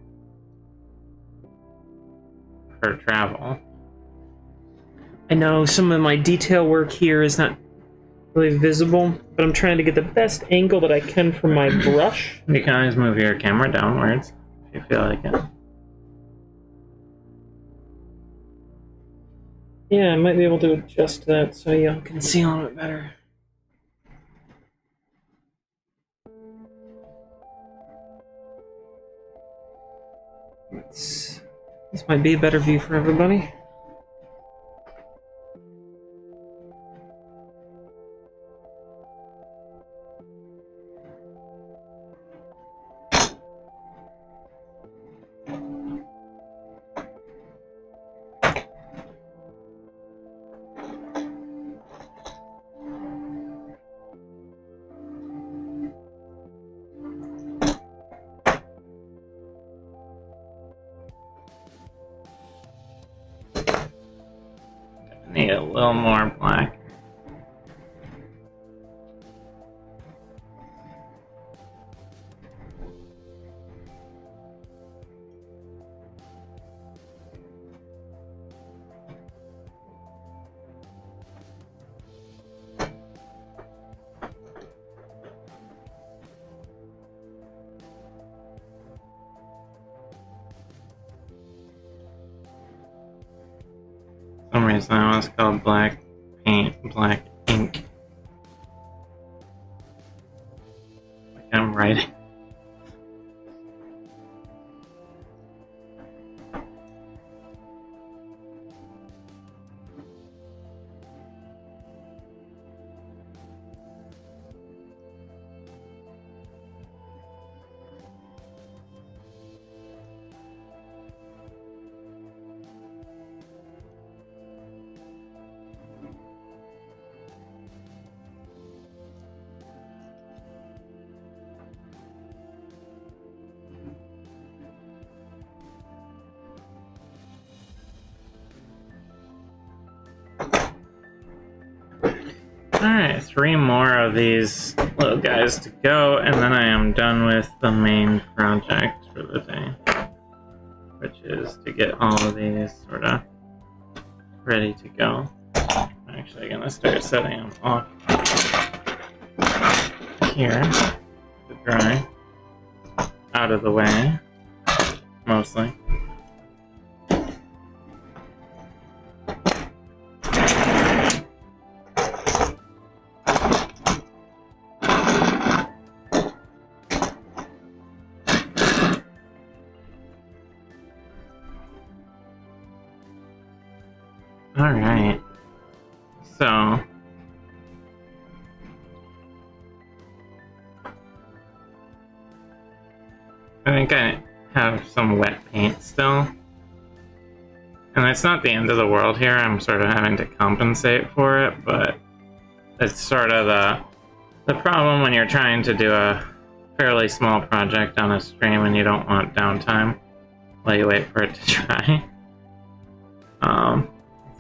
For travel. I know some of my detail work here is not really visible, but I'm trying to get the best angle that I can from my brush. You can always move your camera downwards if you feel like it. Yeah, I might be able to adjust that so y'all can see a little bit better. This might be a better view for everybody. Need a little more black. For some reason I was called black paint, black ink. Like I'm writing. Alright, 3 more of these little guys to go, and then I am done with the main project for the day. Which is to get all of these sort of ready to go. I'm actually going to start setting them off here to dry. Out of the way, mostly. Alright, so I think I have some wet paint still. And it's not the end of the world here, I'm sort of having to compensate for it, but it's sort of the problem when you're trying to do a fairly small project on a stream and you don't want downtime while you wait for it to dry.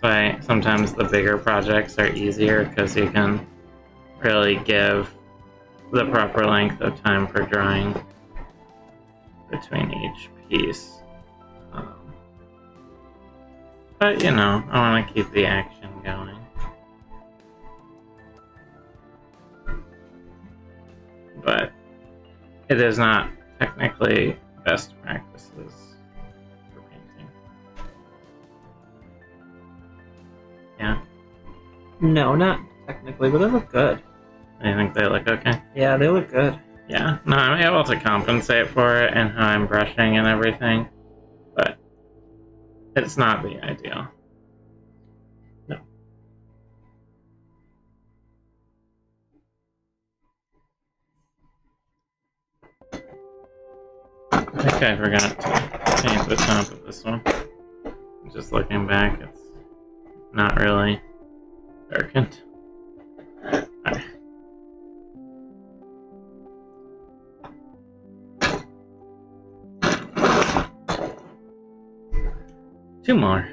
That's why sometimes the bigger projects are easier because you can really give the proper length of time for drying between each piece. But you know, I want to keep the action going. But it is not technically best practices for painting. Yeah? No, not technically, but they look good. I think they look okay. Yeah, they look good. Yeah, no, I'm able to compensate for it and how I'm brushing and everything, but it's not the ideal. No. I think I forgot to paint the top of this one. Just looking back, it's not really darkened. Alright. Two more.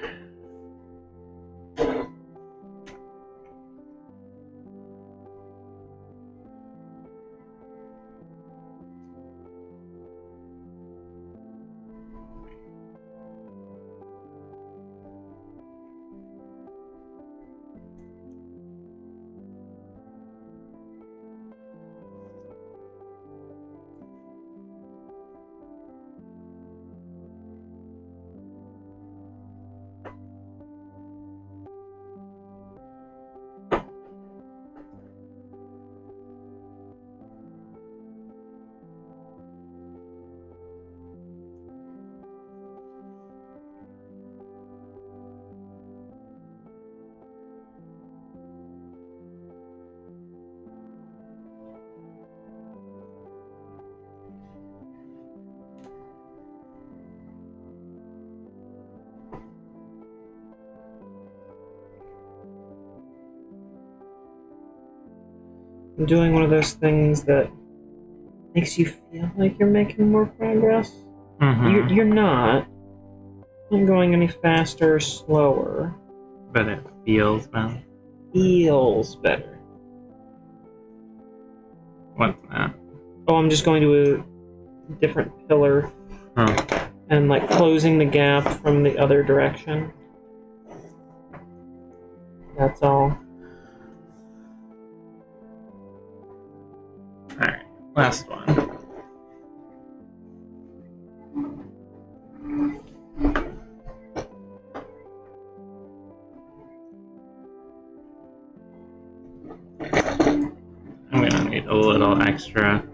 I'm doing one of those things that makes you feel like you're making more progress. Mm-hmm. You're not. I'm going any faster or slower. But it feels better. Feels better. What's that? Oh, I'm just going to a different pillar. Oh. And like closing the gap from the other direction. That's all. Alright, last one. I'm gonna need a little extra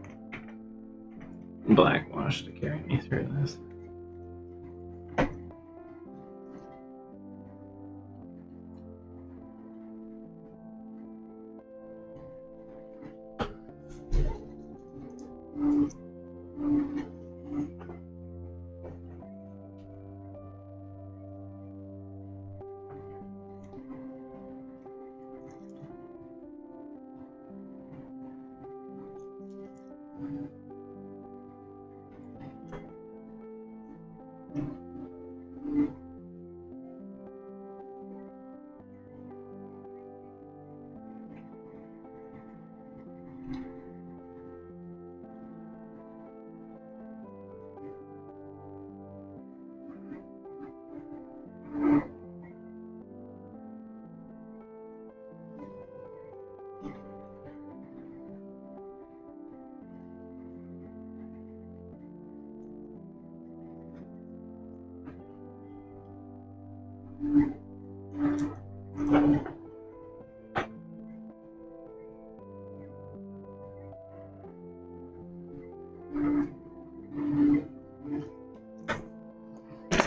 black wash to carry me through this.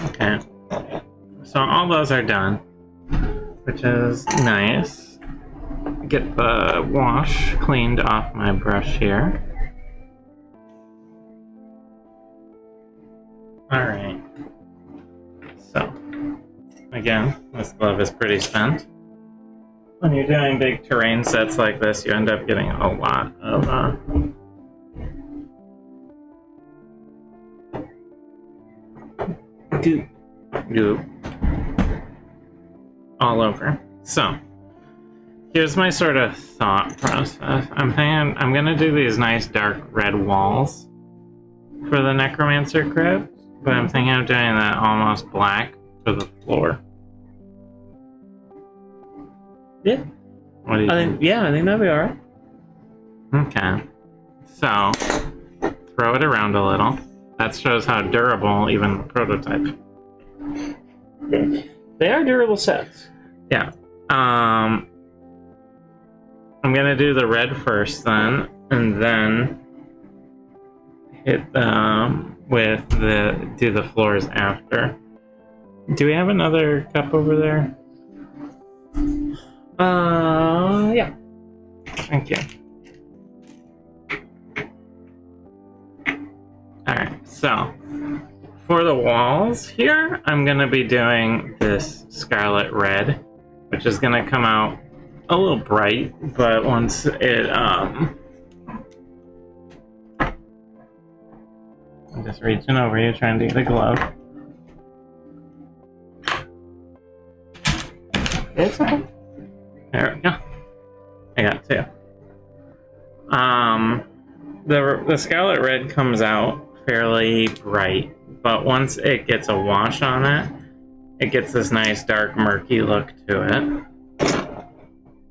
Okay. So all those are done, which is nice. Get the wash cleaned off my brush here. Alright. So, again, this glove is pretty spent. When you're doing big terrain sets like this, you end up getting a lot of goop all over. So, here's my sort of thought process. I'm thinking I'm gonna do these nice dark red walls for the Necromancer crypt, but I'm thinking of doing that almost black for the floor. Yeah. What do you think? I think that'd be alright. Okay. So, throw it around a little. That shows how durable even the prototype. They are durable sets. Yeah. I'm gonna do the red first then, and then hit do the floors after. Do we have another cup over there? Yeah. Thank you. Alright, so for the walls here, I'm gonna be doing this scarlet red, which is gonna come out a little bright, but once it I'm just reaching over you trying to get a glove. It's okay. There we go. I got two. The scarlet red comes out fairly bright, but once it gets a wash on it, it gets this nice dark murky look to it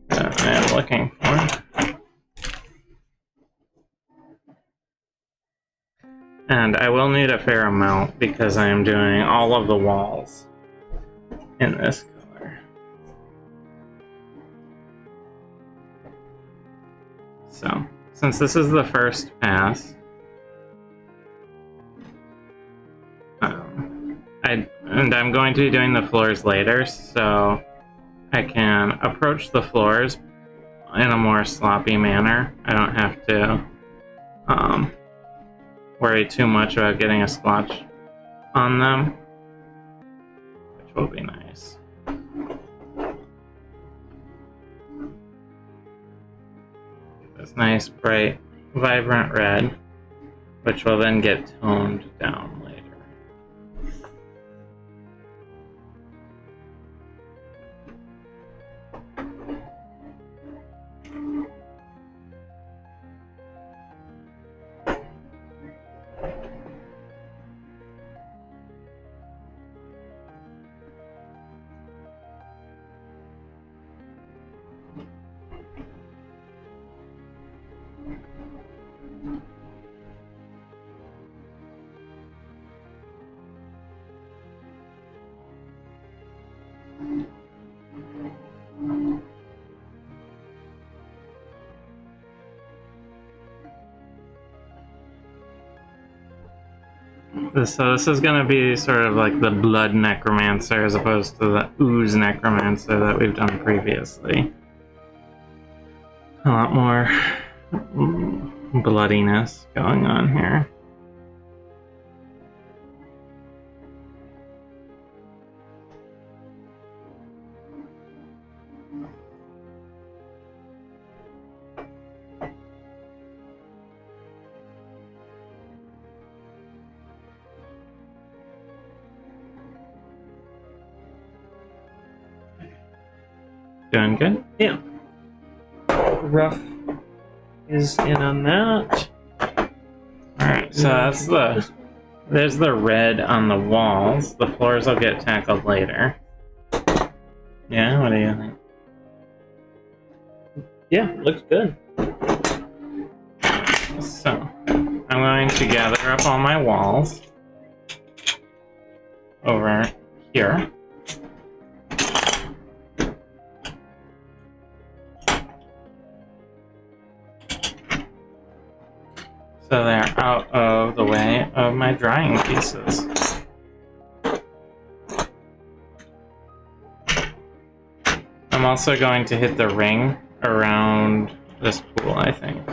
that I am looking for. And I will need a fair amount because I am doing all of the walls in this color. So, since this is the first pass, I'm going to be doing the floors later, so I can approach the floors in a more sloppy manner. I don't have to worry too much about getting a splotch on them, which will be nice. Get this nice, bright, vibrant red, which will then get toned down later. So this is going to be sort of like the blood necromancer as opposed to the ooze necromancer that we've done previously. A lot more bloodiness going on here. Doing good? Yeah. Rough is in on that. Alright, so there's the red on the walls. The floors will get tackled later. Yeah, what do you think? Yeah, looks good. So, I'm going to gather up all my walls over here. So they're out of the way of my drying pieces. I'm also going to hit the ring around this pool, I think,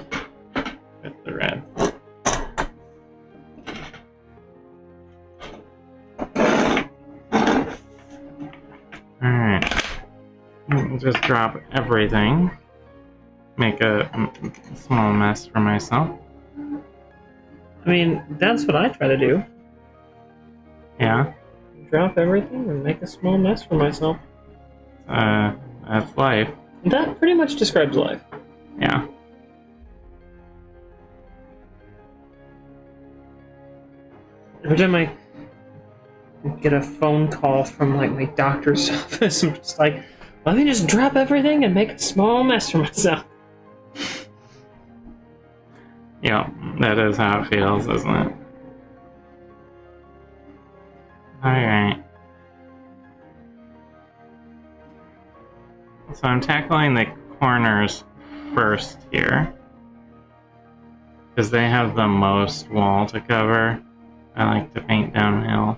with the red. Alright. Just drop everything. Make a small mess for myself. I mean, that's what I try to do. Yeah. Drop everything and make a small mess for myself. That's life. That pretty much describes life. Yeah. Every time I get a phone call from like my doctor's office, I'm just like, let me just drop everything and make a small mess for myself. Yeah, that is how it feels, isn't it? Alright. So I'm tackling the corners first here, because they have the most wall to cover. I like to paint downhill.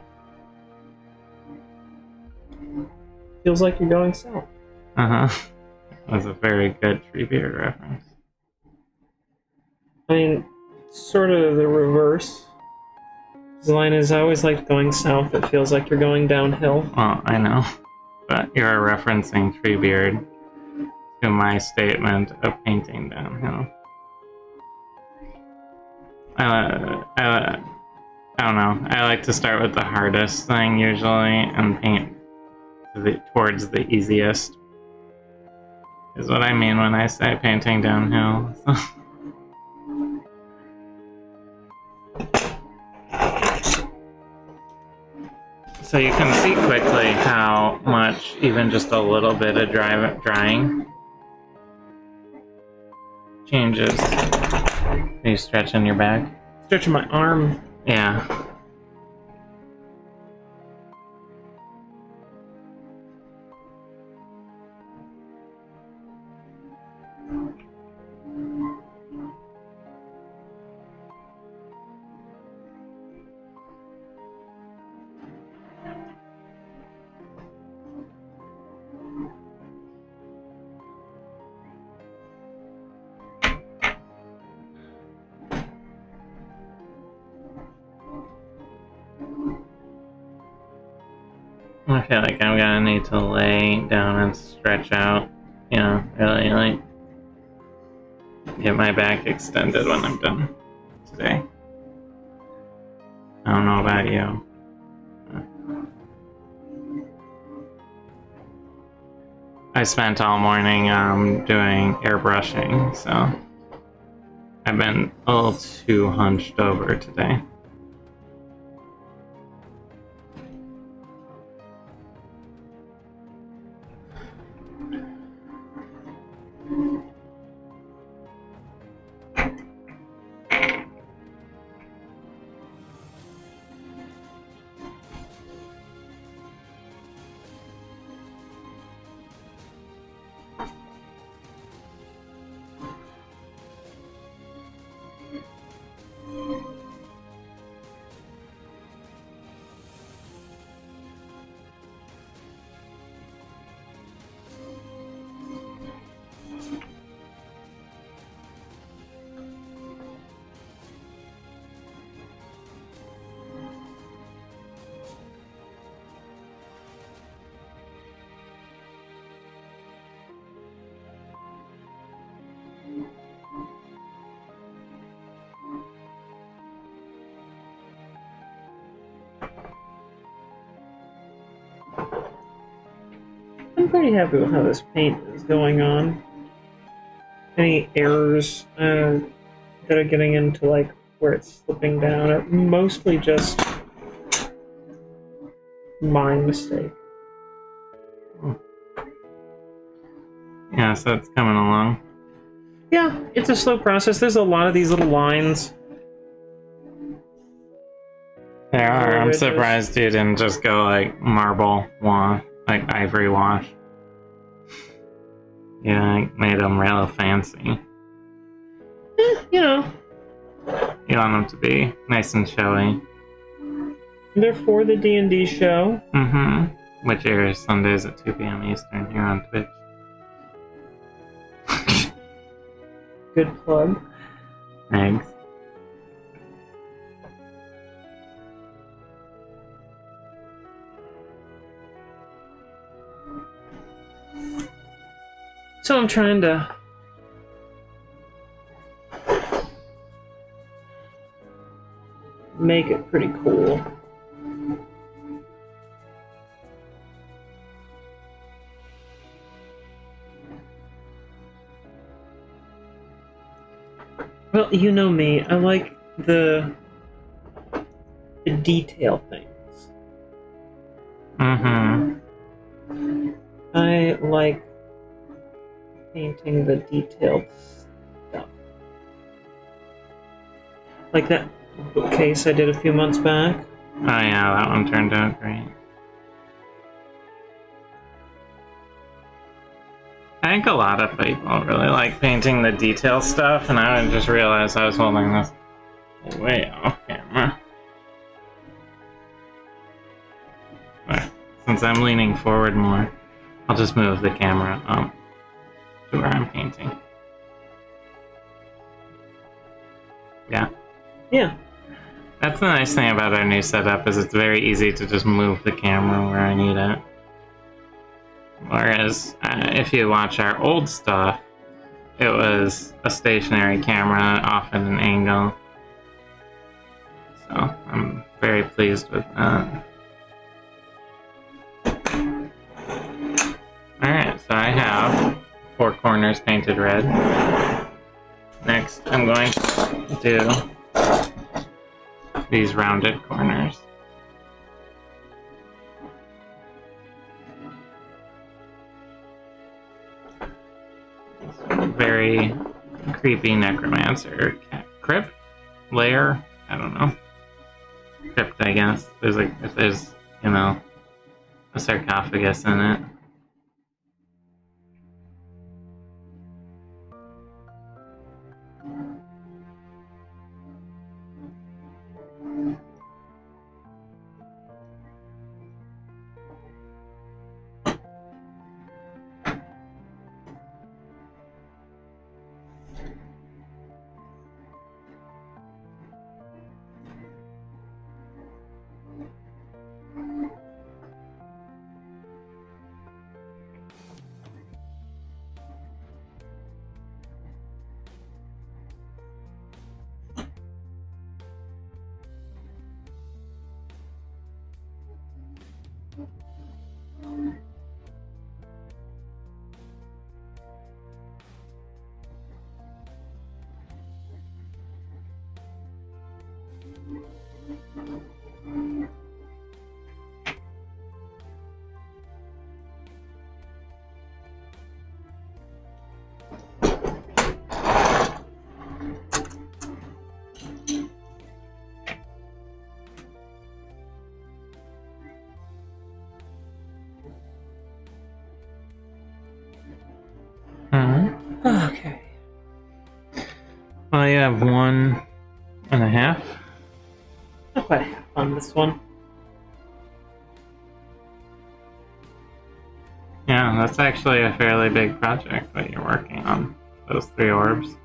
Feels like you're going south. Uh-huh. That was a very good Treebeard reference. I mean, sort of the reverse. The line is, I always liked going south. It feels like you're going downhill. Well, I know. But you're referencing Treebeard to my statement of painting downhill. I don't know. I like to start with the hardest thing usually and paint towards the easiest. Is what I mean when I say painting downhill. So you can see quickly how much even just a little bit of drying changes. Are you stretching your back? Stretching my arm. Yeah. I feel like I'm gonna need to lay down and stretch out, you know, really like get my back extended when I'm done today. I don't know about you. I spent all morning doing airbrushing, so I've been a little too hunched over today. I'm pretty happy with how this paint is going on. Any errors that are getting into like where it's slipping down are mostly just my mistake. Yeah, so it's coming along. Yeah, it's a slow process. There's a lot of these little lines. There are. I'm Ridges. surprised you didn't just go like marble wash, like ivory wash. Yeah, like, made them real fancy. You know, You want them to be nice and showy. they're for the D&D show. Mm-hmm. Which airs Sundays at 2 p.m. Eastern here on Twitch. Good plug. Thanks. So I'm trying to make it pretty cool. Well, you know me. I like the detail things. Mm-hmm. I like painting the detailed stuff. Like that bookcase I did a few months back. Oh yeah, that one turned out great. I think a lot of people really like painting the detail stuff, and I just realized I was holding this way off camera. But since I'm leaning forward more, I'll just move the camera up to where I'm painting. Yeah. Yeah. That's the nice thing about our new setup, is it's very easy to just move the camera where I need it. Whereas, if you watch our old stuff, it was a stationary camera off at an angle. So, I'm very pleased with that. Alright, so I have 4 corners painted red. Next, I'm going to do these rounded corners. Very creepy necromancer crypt lair. I don't know. Crypt, I guess. There's like, if there's, you know, a sarcophagus in it. Okay. I have 1.5. Okay, on this one. Yeah, that's actually a fairly big project that you're working on. Those 3 orbs.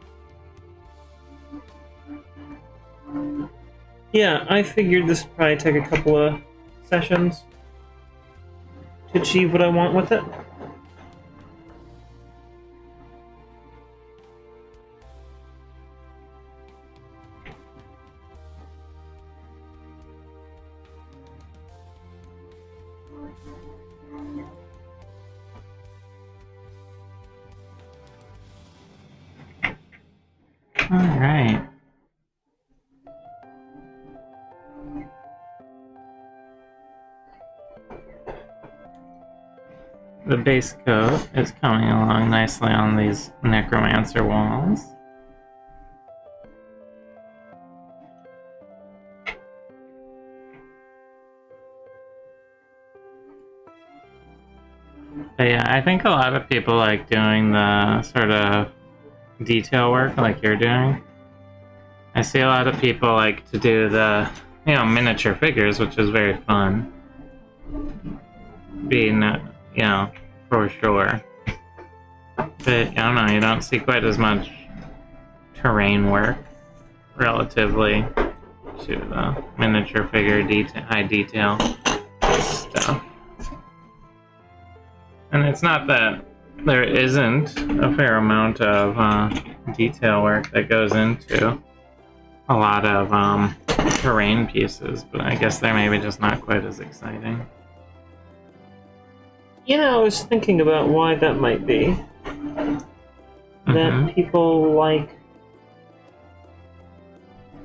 Yeah, I figured this would probably take a couple of sessions to achieve what I want with it. Alright. The base coat is coming along nicely on these Necromancer walls. But yeah, I think a lot of people like doing the sort of detail work like you're doing. I see a lot of people like to do the, miniature figures, which is very fun. Being, for sure. But, I don't know, you don't see quite as much terrain work relatively to the miniature figure high detail stuff. And it's not that there isn't a fair amount of detail work that goes into a lot of terrain pieces, but I guess they're maybe just not quite as exciting. Yeah, I was thinking about why that might be. That people like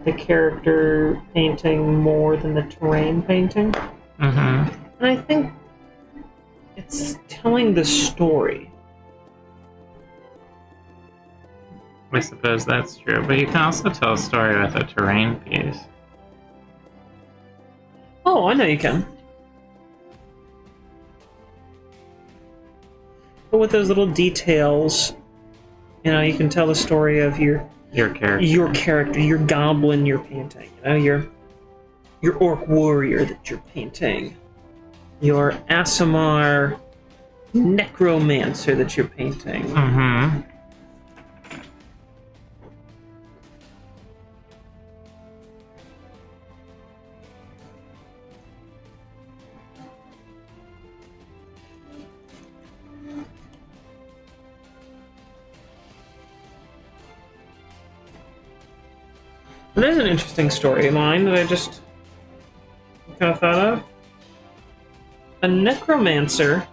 the character painting more than the terrain painting. And I think it's telling the story. I suppose that's true, but you can also tell a story with a terrain piece. Oh, I know you can. But with those little details, you can tell the story of your character, your goblin you're painting, your orc warrior that you're painting, your Aasimar necromancer that you're painting. There's an interesting story of mine that I just kind of thought of. A necromancer,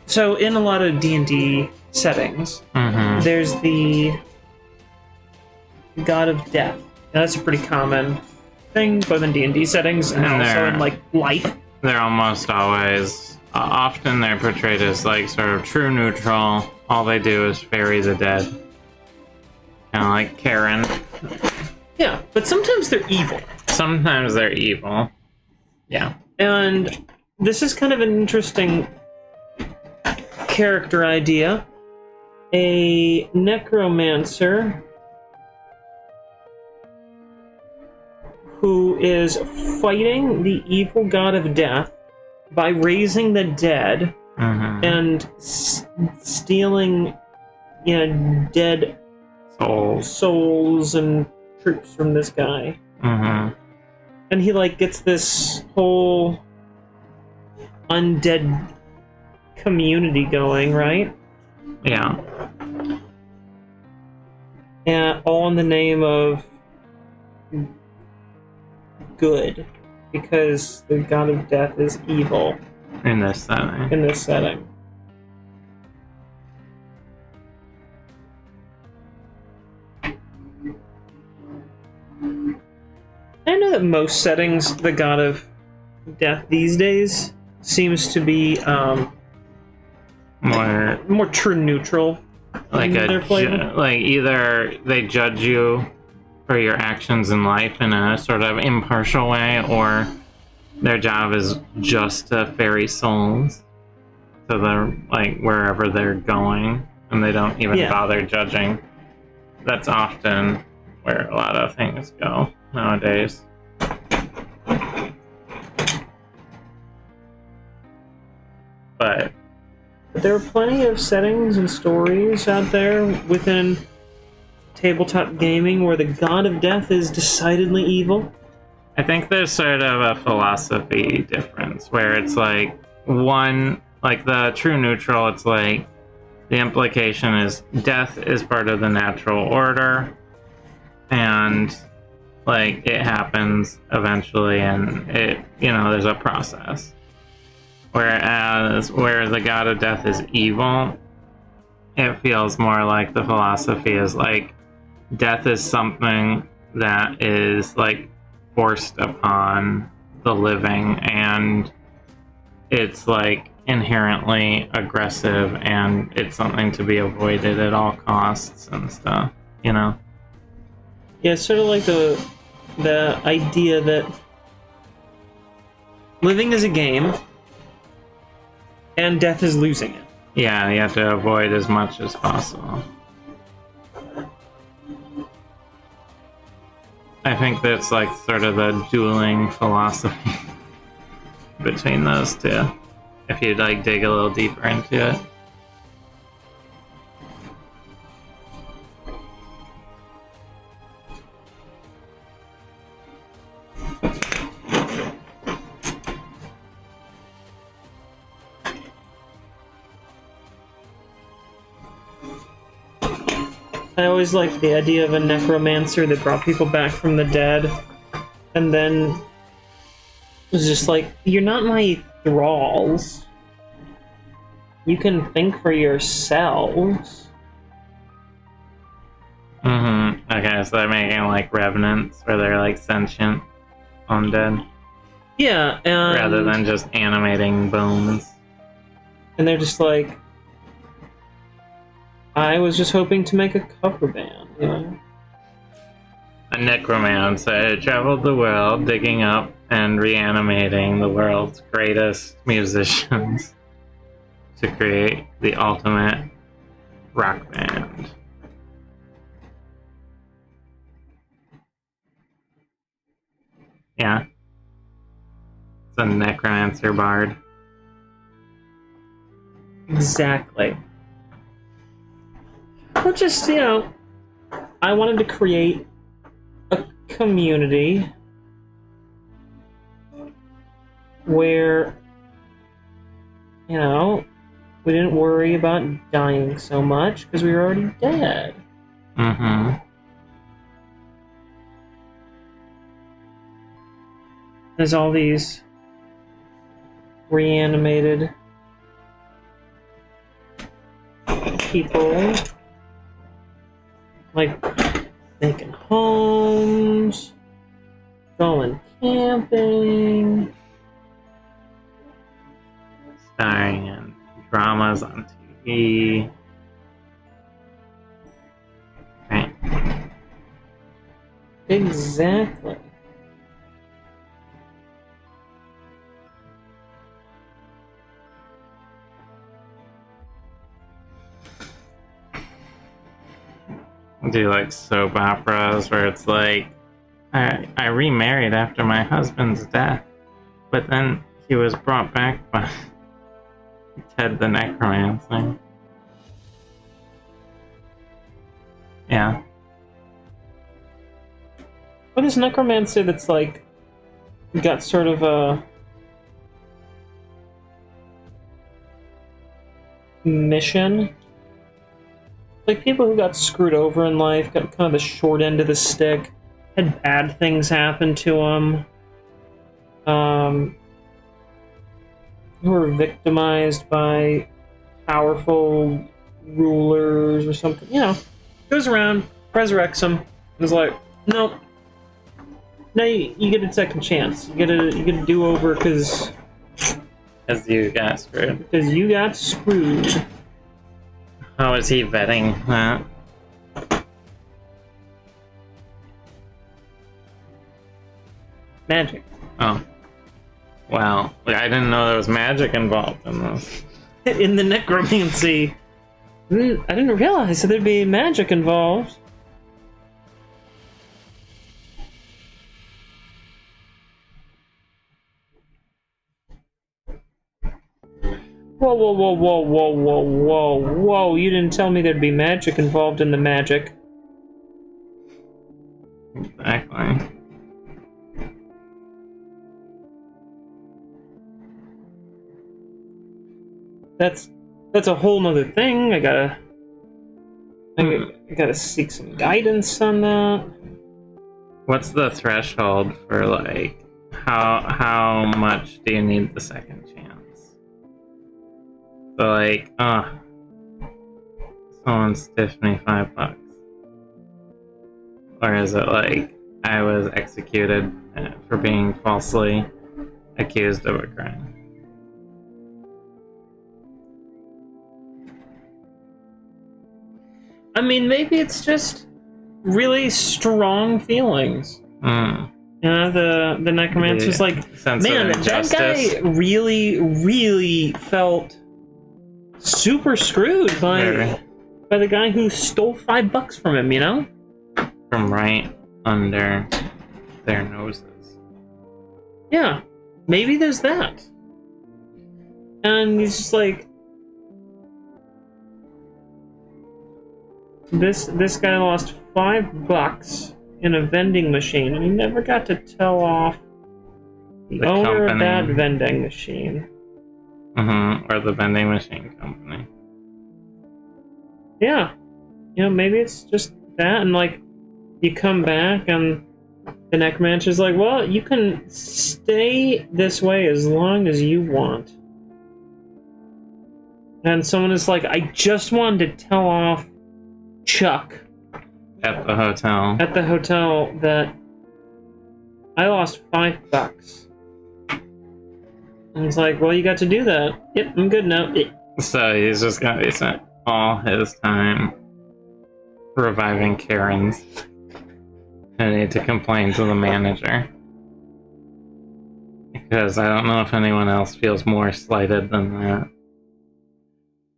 so in a lot of D&D settings, there's the god of death. Now, that's a pretty common thing, both in D&D settings and also in life. They're almost always, often they're portrayed as sort of true neutral. All they do is ferry the dead. Kind of like Karen. Yeah, but sometimes they're evil. Sometimes they're evil. Yeah. And this is kind of an interesting character idea. A necromancer who is fighting the evil god of death by raising the dead and stealing dead souls and troops from this guy. And he gets this whole undead community going, right? Yeah. And all in the name of good. because the god of death is evil In this setting. in this setting. I know that most settings, the god of death these days seems to be more true neutral. Like like either they judge you for your actions in life in a sort of impartial way, or their job is just to ferry souls to the like wherever they're going, and they don't even bother judging. That's often where a lot of things go nowadays. But there are plenty of settings and stories out there within tabletop gaming where the god of death is decidedly evil. I think there's sort of a philosophy difference where it's like one, like the true neutral, it's like the implication is death is part of the natural order and like it happens eventually and it, you know, there's a process. Whereas where the god of death is evil, it feels more like the philosophy is like death is something that is like forced upon the living, and it's like inherently aggressive, and it's something to be avoided at all costs and stuff, you know? Yeah, it's sort of like the idea that living is a game and death is losing it. Yeah, you have to avoid as much as possible. I think that's like sort of the dueling philosophy between those two, if you like dig a little deeper into it. I always liked the idea of a necromancer that brought people back from the dead, and then was just like, you're not my thralls. You can think for yourselves. Mm-hmm. Okay, so they're making like revenants, where they're like sentient undead. Yeah, and rather than just animating bones. And they're just like, I was just hoping to make a cover band, you know? A necromancer traveled the world digging up and reanimating the world's greatest musicians to create the ultimate rock band. Yeah. It's a necromancer bard. Exactly. But just, you know, I wanted to create a community where, you know, we didn't worry about dying so much because we were already dead. Mm-hmm. There's all these reanimated people, like making homes, going camping, Starring in dramas on TV. Right. Exactly. Do like soap operas where it's like, I remarried after my husband's death, but then he was brought back by Ted the Necromancer. Yeah. What is Necromancer that's like got sort of a mission? Like people who got screwed over in life, got kind of the short end of the stick, had bad things happen to them. who are victimized by powerful rulers or something. You know, goes around, resurrects them, and is like, nope. Now you get a second chance. You get a do-over because you got screwed. Because you got screwed. How is he vetting that? Magic. Oh. Wow. I didn't know there was magic involved in this. In the necromancy. I didn't realize that there'd be magic involved. Whoa, whoa, whoa, whoa, whoa, whoa, whoa, whoa. You didn't tell me there'd be magic involved in the magic. Exactly. That's a whole nother thing. I gotta seek some guidance on that. What's the threshold for, like, how much do you need the second chance? So, like, someone stiffed me $5. Or is it like I was executed for being falsely accused of a crime? I mean, maybe it's just really strong feelings. Mm. You know, the necromancer's like, man, that guy really, really felt super screwed by the guy who stole $5 from him, you know? From right under their noses. Yeah, maybe there's that. And he's just like, this guy lost $5 in a vending machine, and he never got to tell off the owner of that vending machine. Or the vending machine company. Yeah. You know, maybe it's just that, and like, you come back, and the necromancer's like, well, you can stay this way as long as you want. And someone is like, I just wanted to tell off Chuck at the hotel. At the hotel that I lost $5. And it's like, well, you got to do that. Yep, I'm good now. So he's just gonna be spent all his time reviving Karens. I need to complain to the manager. Because I don't know if anyone else feels more slighted than that.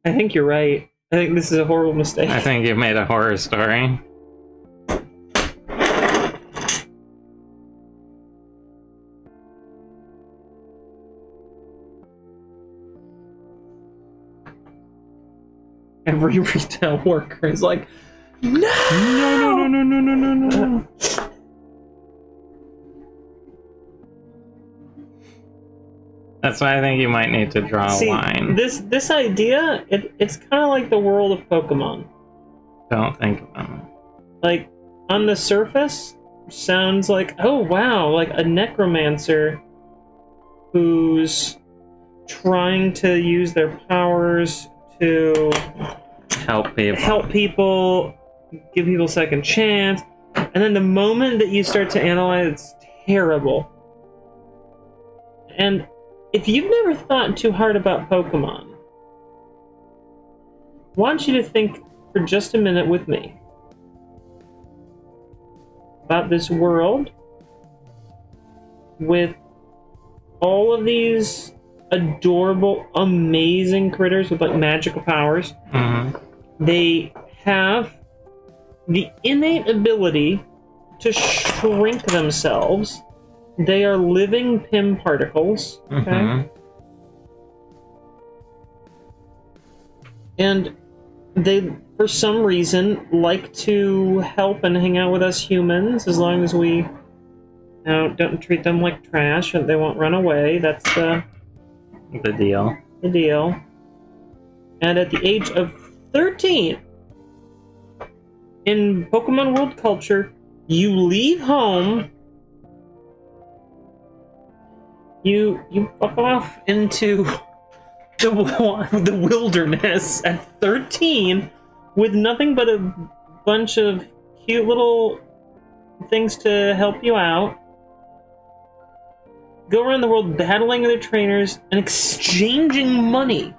I think you're right. I think this is a horrible mistake. I think you made a horror story. Every retail worker is like, no! No. That's why I think you might need to draw a line. This idea, it's kind of like the world of Pokemon. Don't think about it. Like, on the surface, sounds like, oh wow, like a necromancer who's trying to use their powers to help people, give people a second chance, and then the moment that you start to analyze, it's terrible. And if you've never thought too hard about Pokemon, I want you to think for just a minute with me about this world with all of these adorable, amazing critters with like magical powers. They have the innate ability to shrink themselves. They are living PIM particles. Okay? And they, for some reason, like to help and hang out with us humans as long as we don't treat them like trash and they won't run away. That's the deal. The deal. And at the age of 13, in Pokemon world culture, you leave home You fuck off into the wilderness at 13 with nothing but a bunch of cute little things to help you out. Go around the world battling other trainers and exchanging money.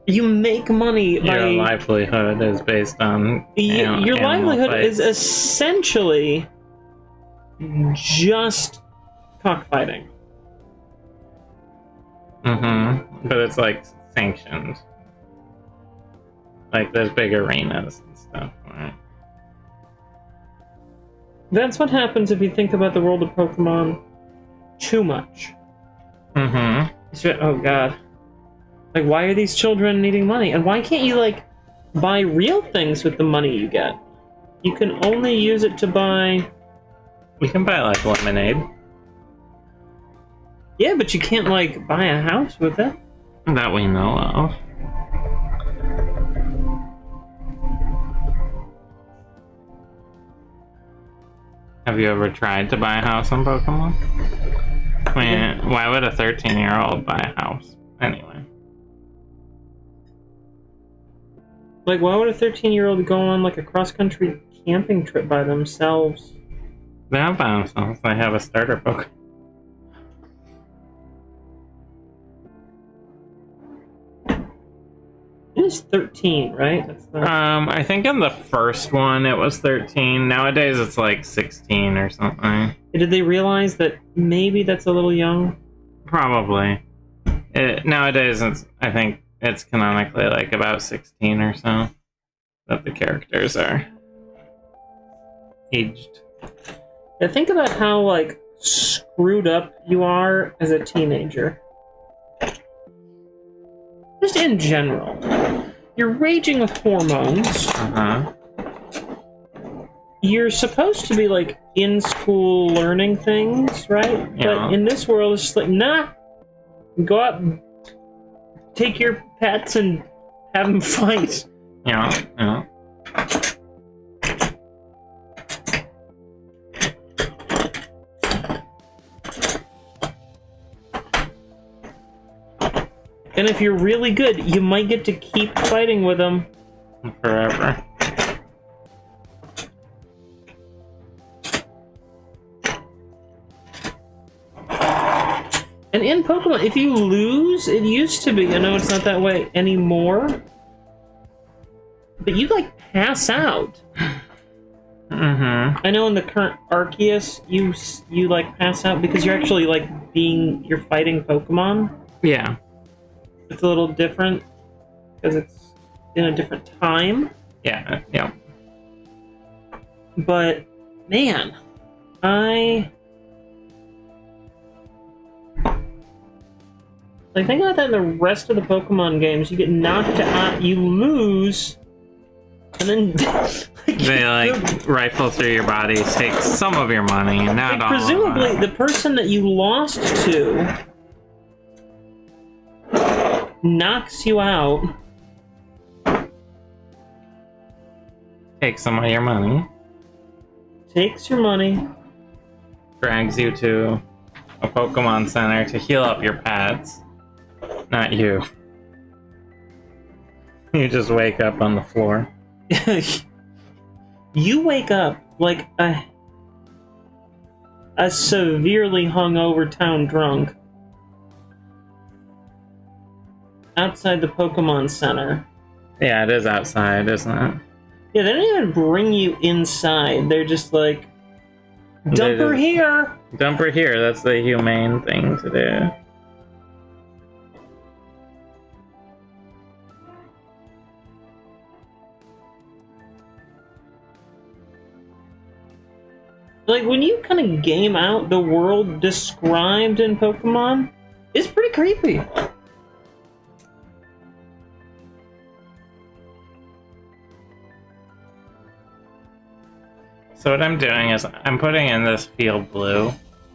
You make money by... Your livelihood is based on... Your livelihood fights. is essentially just cockfighting. Mm-hmm. But it's like sanctioned. Like there's big arenas and stuff, right? That's what happens if you think about the world of Pokemon too much. Mm-hmm. Oh god. Like, why are these children needing money? And why can't you, like, buy real things with the money you get? You can only use it to buy... We can buy, like, lemonade. Yeah, but you can't, like, buy a house with it. That we know of. Have you ever tried to buy a house on Pokemon? I mean, why would a 13-year-old buy a house? Anyway. Like, why would a 13-year-old go on, like, a cross-country camping trip by themselves? They don't buy themselves. They have a starter Pokemon. It is 13, right? That's the... I think in the first one it was 13. Nowadays it's like 16 or something. Did they realize that maybe that's a little young? Probably. Nowadays I think it's canonically like about 16 or so that the characters are aged. Yeah, think about how, like, screwed up you are as a teenager. Just in general. You're raging with hormones. Uh-huh. You're supposed to be, like, in school learning things, right? Yeah. But in this world, it's just like, nah. Go out and take your pets and have them fight. Yeah. And if you're really good, you might get to keep fighting with them. Forever. And in Pokemon, if you lose, it used to be, I know it's not that way anymore, but you, like, pass out. Mm-hmm. I know in the current Arceus, you like, pass out because you're actually, like, you're fighting Pokemon. Yeah. It's a little different because it's in a different time. Yeah. But, man, like, think about that in the rest of the Pokemon games. You get knocked out, you lose, and then They, like, rifle through your body, take some of your money, and not all. Presumably, the person that you lost to knocks you out, Take some of your money, takes your money, drags you to a Pokemon Center to heal up your pets. Not you. You just wake up on the floor. you wake up like a severely hungover town drunk outside the Pokemon Center. Yeah, it is outside, isn't it? Yeah, they don't even bring you inside. They're just like, dump her here! Dump her here, that's the humane thing to do. Like, when you kind of game out the world described in Pokemon, it's pretty creepy. So what I'm doing is I'm putting in this field blue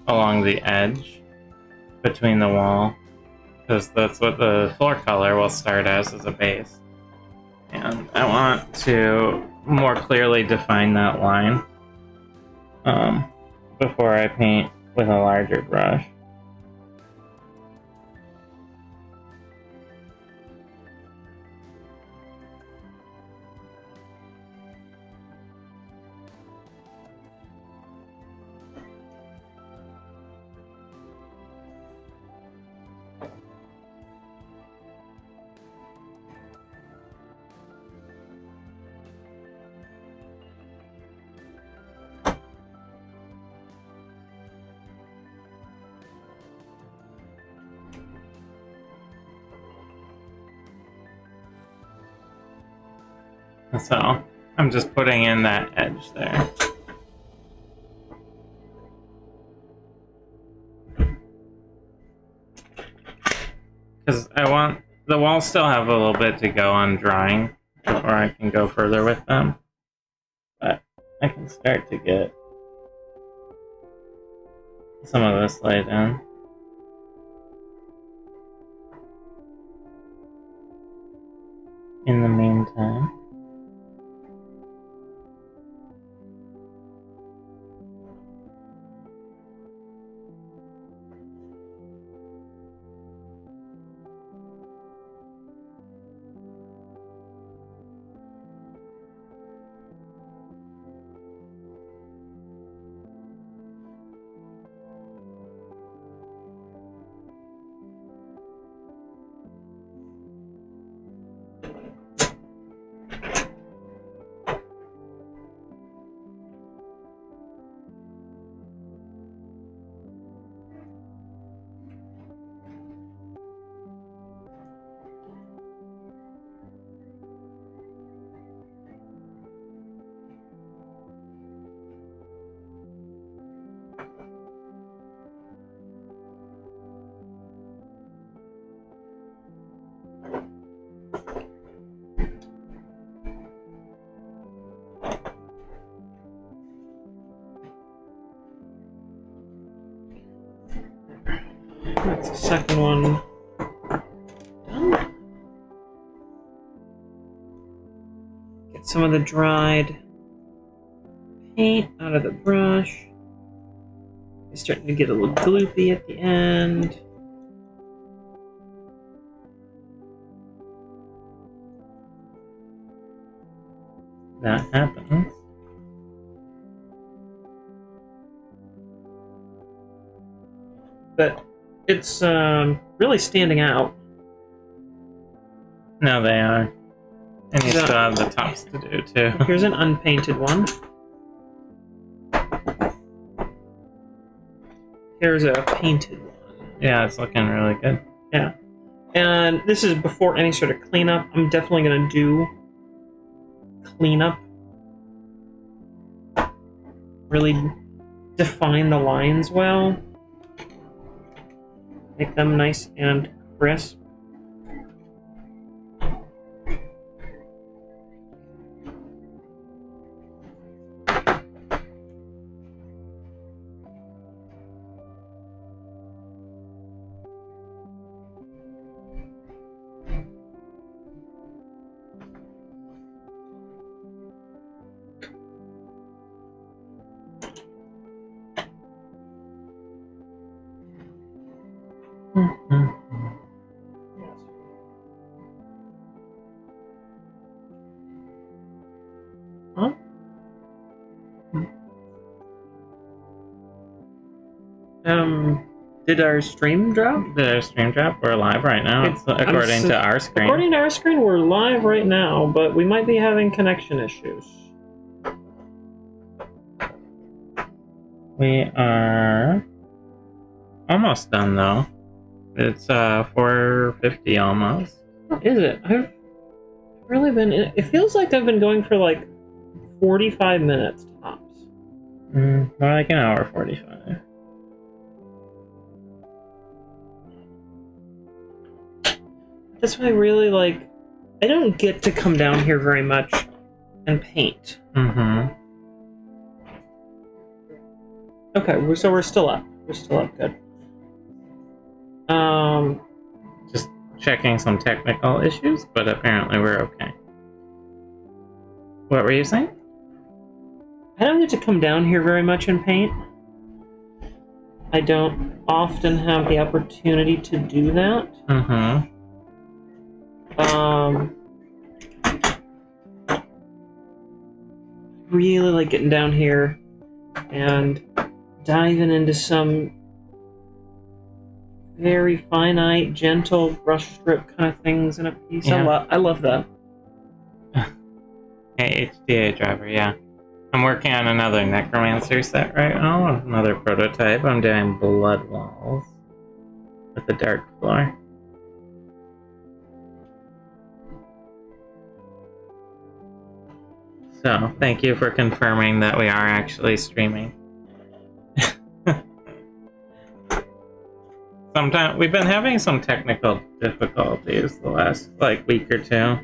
along the edge between the wall, because that's what the floor color will start as a base. And I want to more clearly define that line before I paint with a larger brush. So, I'm just putting in that edge there. Because I want the walls still have a little bit to go on drying before I can go further with them. But I can start to get some of this laid in. In the meantime. That's the second one done. Get some of the dried paint out of the brush. It's starting to get a little gloopy at the end. That happens. But it's really standing out. No, they are. And you Yeah. still have the tops to do, too. Here's an unpainted one. Here's a painted one. Yeah, it's looking really good. Yeah. And this is before any sort of cleanup. I'm definitely going to do cleanup. Really define the lines well. Make them nice and crisp. Huh? Did our stream drop? The stream drop, we're live right now. It's- according to our screen. According to our screen, we're live right now, but we might be having connection issues. We are almost done, though. It's 4:50 almost. Is it? I've really been. It feels like I've been going for like 45 minutes tops. More like an hour 45. That's why I really like. I don't get to come down here very much and paint. Mm-hmm. Okay, so we're still up. We're still up. Good. Just checking some technical issues, but apparently we're okay. What were you saying? I don't get to come down here very much and paint. I don't often have the opportunity to do that. Mm-hmm. Really like getting down here and diving into some very finite, gentle brush stroke kind of things in a piece. Yeah. I love that. HDA driver, yeah. I'm working on another Necromancer set right now, another prototype. I'm doing blood walls with a dark floor. So, thank you for confirming that we are actually streaming. Sometimes we've been having some technical difficulties the last week or two, so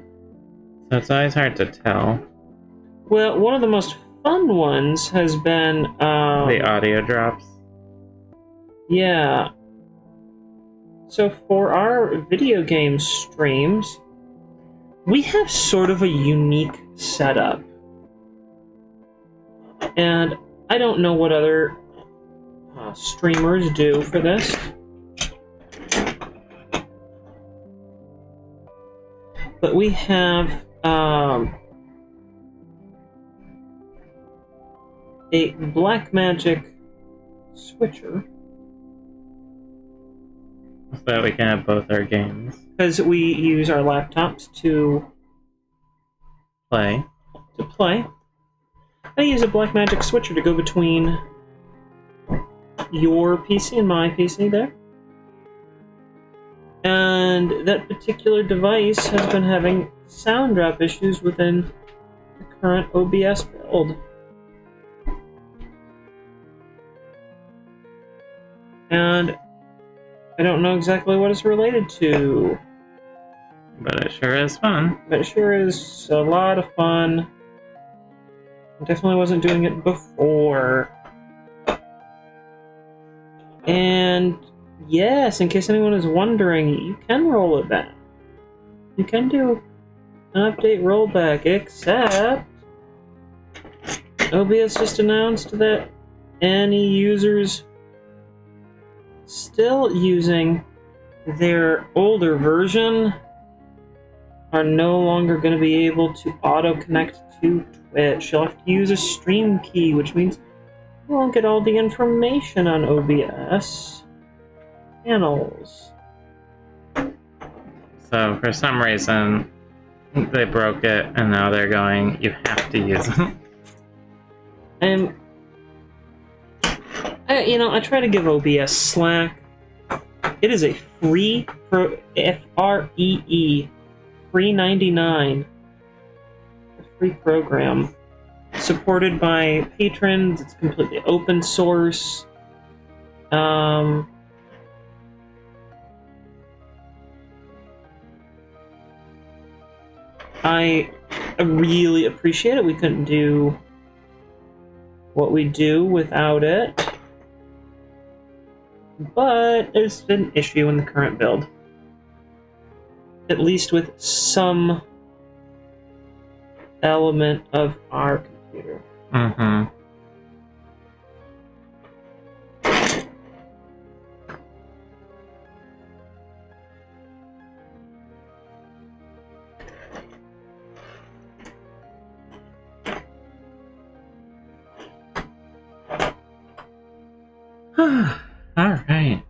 it's always hard to tell. Well, one of the most fun ones has been The audio drops. Yeah. So for our video game streams, we have sort of a unique setup. And I don't know what other streamers do for this. But we have a black magic switcher. So that we can have both our games. Because we use our laptops to play. I use a black magic switcher to go between your PC and my PC there. And that particular device has been having sound drop issues within the current OBS build. And I don't know exactly what it's related to. But it sure is fun. But it sure is a lot of fun. I definitely wasn't doing it before. And yes, in case anyone is wondering, you can roll it back. You can do an update rollback, except OBS just announced that any users still using their older version are no longer going to be able to auto-connect to Twitch. You'll have to use a stream key, which means you won't get all the information on OBS channels. So for some reason, they broke it, and now they're going, you have to use it. And I try to give OBS slack. It is a free FREE, free 99, a free program, supported by patrons. It's completely open source. I really appreciate it. We couldn't do what we do without it. But there's an issue in the current build. At least with some element of our computer. Mm-hmm. Alright.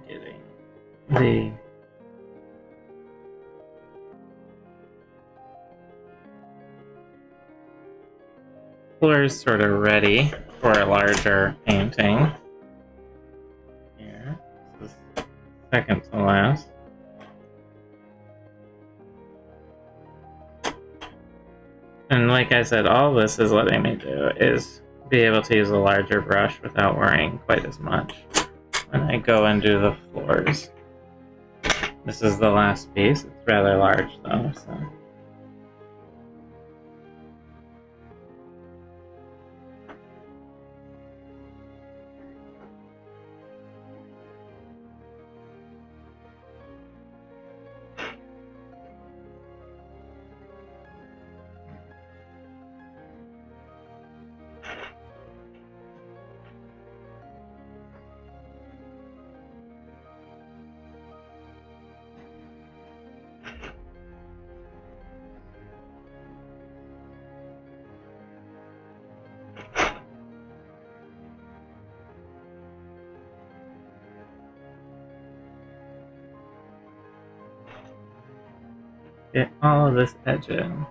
Getting the floors sort of ready for a larger painting. Here. This is second to last. And like I said, all this is letting me do is be able to use a larger brush without worrying quite as much when I go and do the floors. This is the last piece. It's rather large though, so. Get all of this edge in.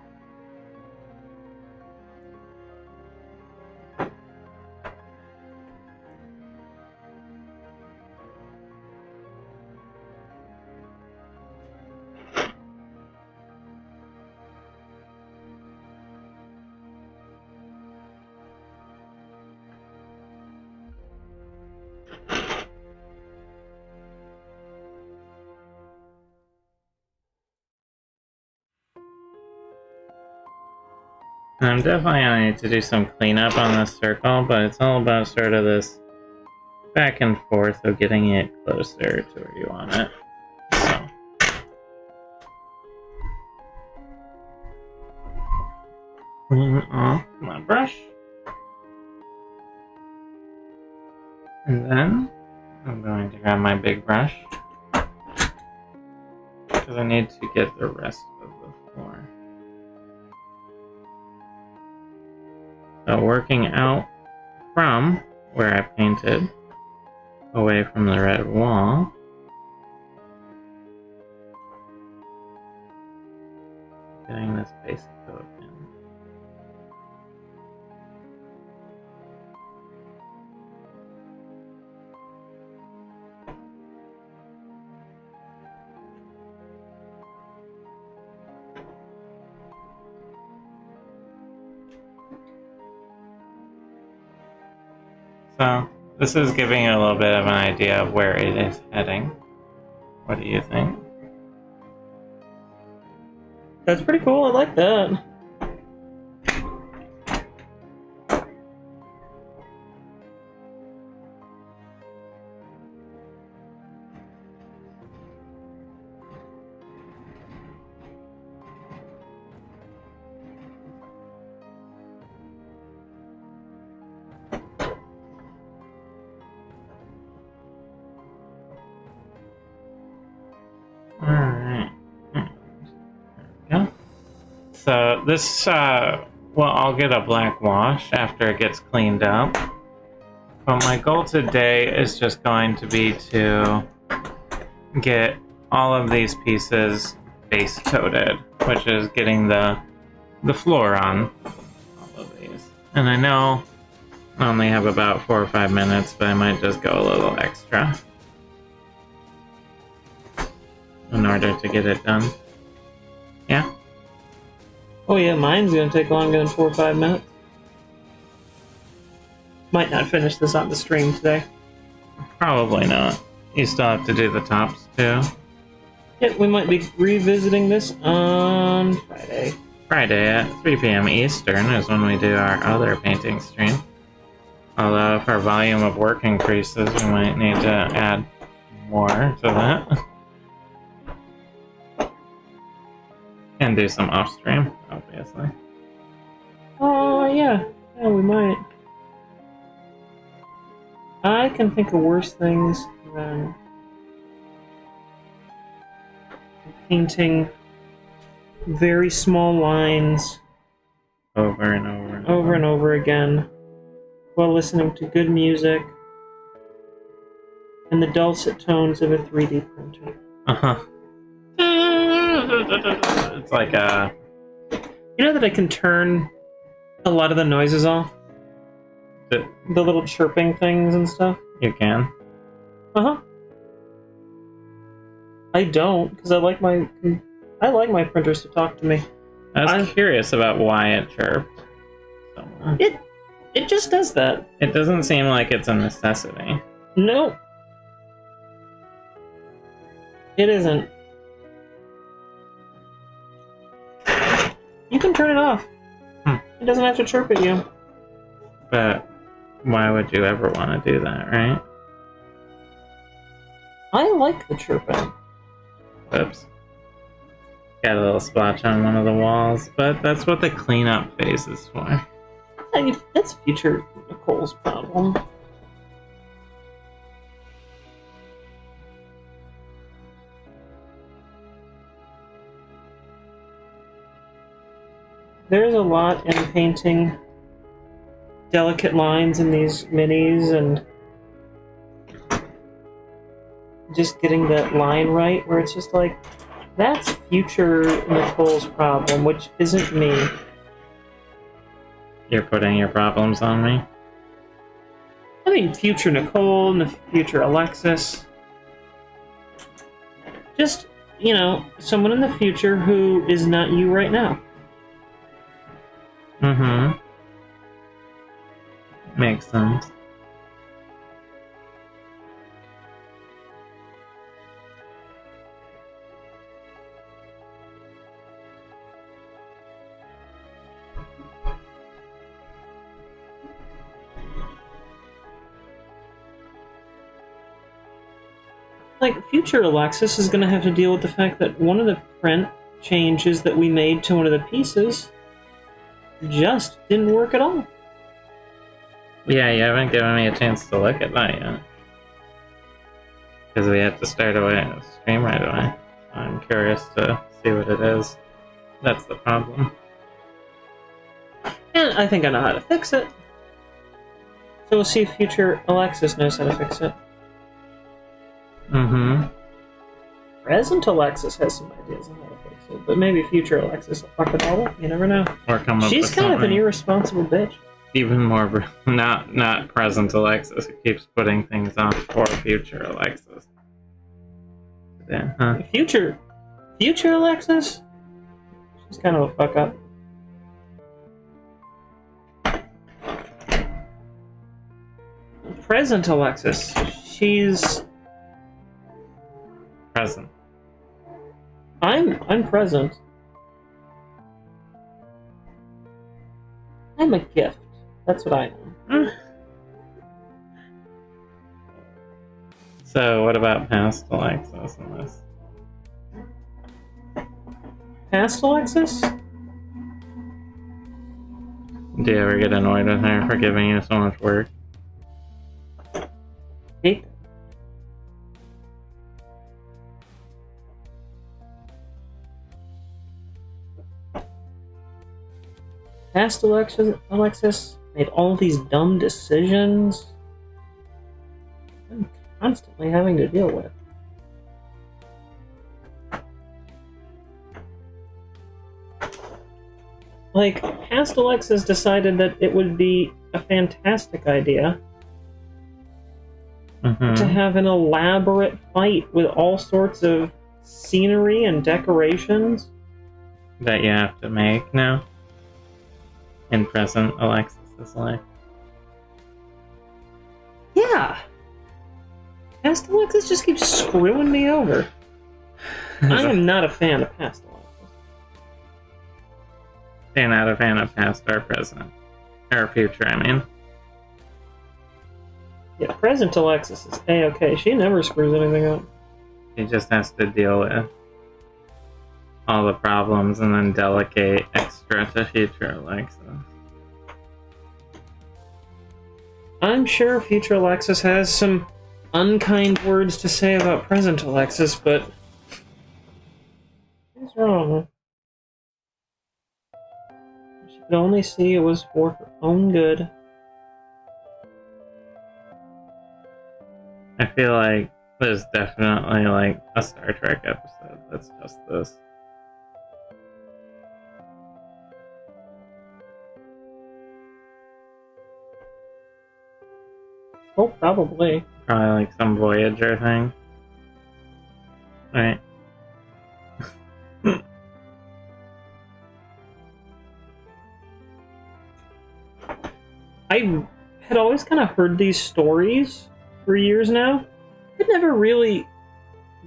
And I'm definitely gonna need to do some cleanup on this circle, but it's all about sort of this back and forth of getting it closer to where you want it. So. Clean off my brush. And then I'm going to grab my big brush because I need to get the rest of the floor. So working out from where I painted away from the red wall. Getting this basic coat in. So, this is giving you a little bit of an idea of where it is heading. What do you think? That's pretty cool. I like that. Alright. There we go. So this, well, I'll get a black wash after it gets cleaned up. But my goal today is just going to be to get all of these pieces base coated, which is getting the floor on all of these. And I know I only have about 4 or 5 minutes, but I might just go a little extra in order to get it done. Yeah? Oh yeah, mine's gonna take longer than 4 or 5 minutes. Might not finish this on the stream today. Probably not. You still have to do the tops too. Yeah, we might be revisiting this on Friday. Friday at 3 p.m. Eastern is when we do our other painting stream. Although if our volume of work increases, we might need to add more to that. And do some off stream, obviously. Oh yeah. Yeah, we might. I can think of worse things than painting very small lines Over and over and over and over again while listening to good music and the dulcet tones of a 3D printer. Uh-huh. It's like a... You know that I can turn a lot of the noises off? The little chirping things and stuff? You can? Uh-huh. I don't, because I like my printers to talk to me. I was curious about why it chirped so much. It just does that. It doesn't seem like it's a necessity. No. It isn't. You can turn it off. It doesn't have to chirp at you. But why would you ever want to do that, right? I like the chirping. Oops. Got a little splotch on one of the walls, but that's what the cleanup phase is for. That's future Nicole's problem. There's a lot in painting delicate lines in these minis and just getting that line right where it's just like, That's future Nicole's problem, which isn't me. You're putting your problems on me? I mean, future Nicole and future Alexis. Just, you know, someone in the future who is not you right now. Mm-hmm. Makes sense. Like, future Alexis is going to have to deal with the fact that one of the print changes that we made to one of the pieces just didn't work at all. Yeah, you haven't given me a chance to look at that yet. Because we had to start away at the stream right away. I'm curious to see what it is. That's the problem. And I think I know how to fix it. So we'll see if future Alexis knows how to fix it. Mm-hmm. Present Alexis has some ideas on how to fix it, but maybe future Alexis will fuck it all up. You never know. Or come up She's with kind of an something irresponsible bitch. even more... Not present Alexis, who keeps putting things off for future Alexis. Yeah, huh? Future Alexis? She's kind of a fuck up. Present Alexis, she's... Present. I'm present. I'm a gift. That's what I am. So, what about past Alexis in this? Past Alexis? Do you ever get annoyed with her for giving you so much work? Hate. Past Alexis made all these dumb decisions I'm constantly having to deal with. Like, past Alexis decided that it would be a fantastic idea to have an elaborate fight with all sorts of scenery and decorations. That you have to make now? In present Alexis's life? Yeah. Past Alexis just keeps screwing me over. I am not a fan of past Alexis. You're not a fan of past or present. Or future, I mean. Yeah, present Alexis is A-okay. She never screws anything up. She just has to deal with all the problems and then delegate extra to future Alexis. I'm sure future Alexis has some unkind words to say about present Alexis, but she's wrong. She could only see it was for her own good. I feel like there's definitely like a Star Trek episode that's just this. Oh, probably. Probably like some Voyager thing. Right. I had always kind of heard these stories for years now. I'd never really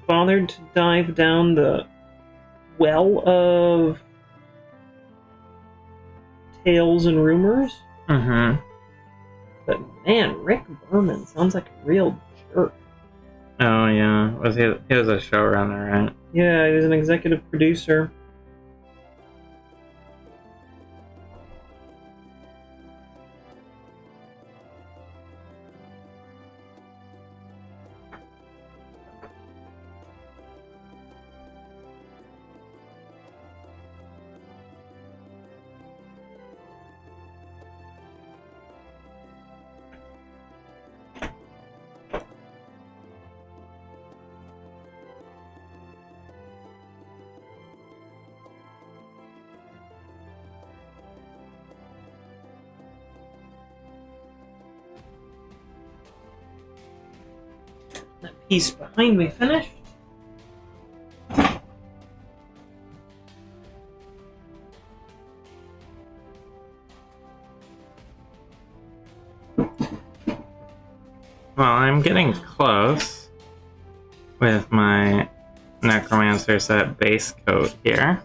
bothered to dive down the well of tales and rumors. Mm-hmm. But man, Rick Berman sounds like a real jerk. Oh yeah. He was a showrunner, right? Yeah, he was an executive producer. piece behind me finished. Well, I'm getting close with my Necromancer Set base coat here.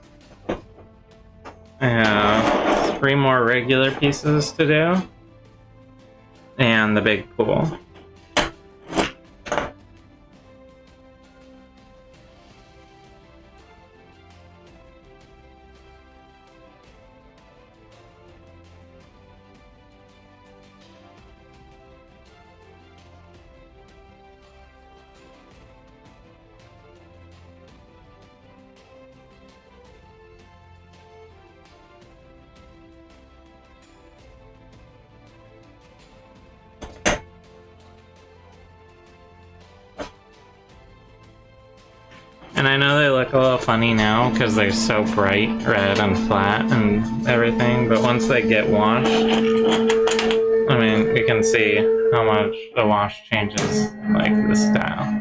I have 3 more regular pieces to do, and the big pool. And I know they look a little funny now because they're so bright red and flat and everything, but once they get washed, I mean, you can see how much the wash changes, like, the style.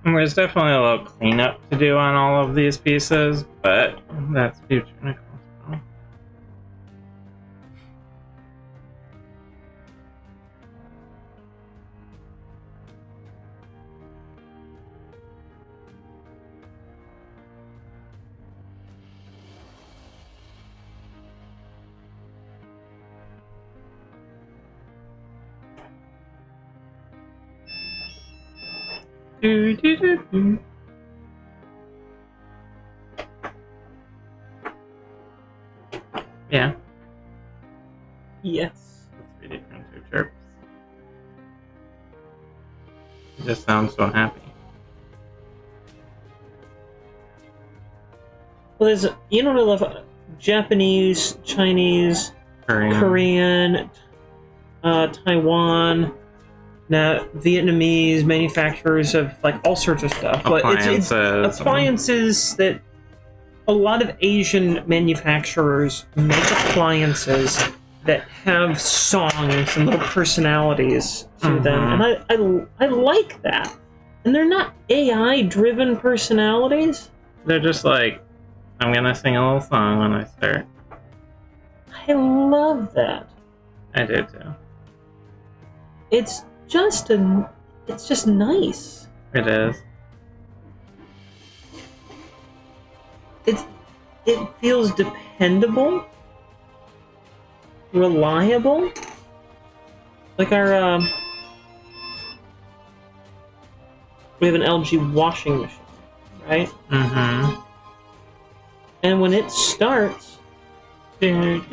And there's definitely a little cleanup to do on all of these pieces, but that's future Nicholas. Do, do, do, do. Yeah. Yes. That's 3D printer chirps. He just sounds so happy. Well, there's, you know what I love? Japanese, Chinese, Korean, Taiwan, Vietnamese manufacturers of like all sorts of stuff. But it's appliances that a lot of Asian manufacturers make appliances that have songs and little personalities to them, and I like that. And they're not AI-driven personalities. They're just like, I'm gonna sing a little song when I start. I love that. I do too. It's just nice. It is. It feels dependable, reliable. Like our we have an LG washing machine, right? Mm-hmm. And when it starts, it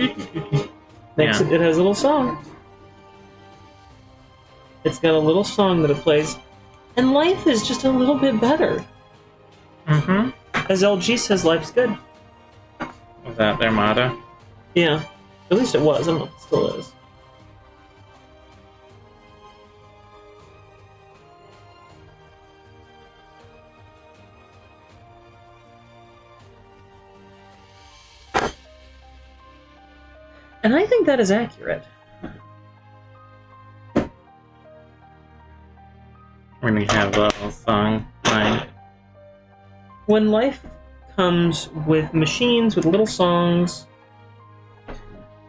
has a little song. It's got a little song that it plays, and life is just a little bit better. Mm-hmm. As LG says, life's good. Was that their motto? Yeah. At least it was. I don't know if it still is. And I think that is accurate. When we have a little song playing. When life comes with machines, with little songs,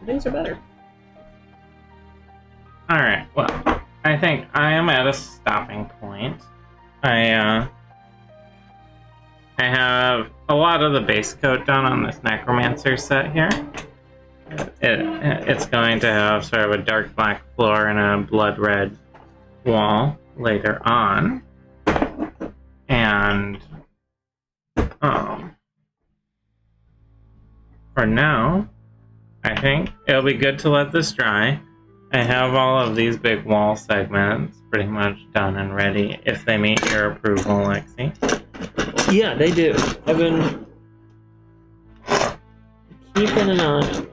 things are better. Alright, well, I think I am at a stopping point. I have a lot of the base coat done on this Necromancer set here. It's going to have sort of a dark black floor and a blood red wall later on. And for now, I think it'll be good to let this dry. I have all of these big wall segments pretty much done and ready if they meet your approval, Lexi. Yeah, they do. I've been keeping an eye on them.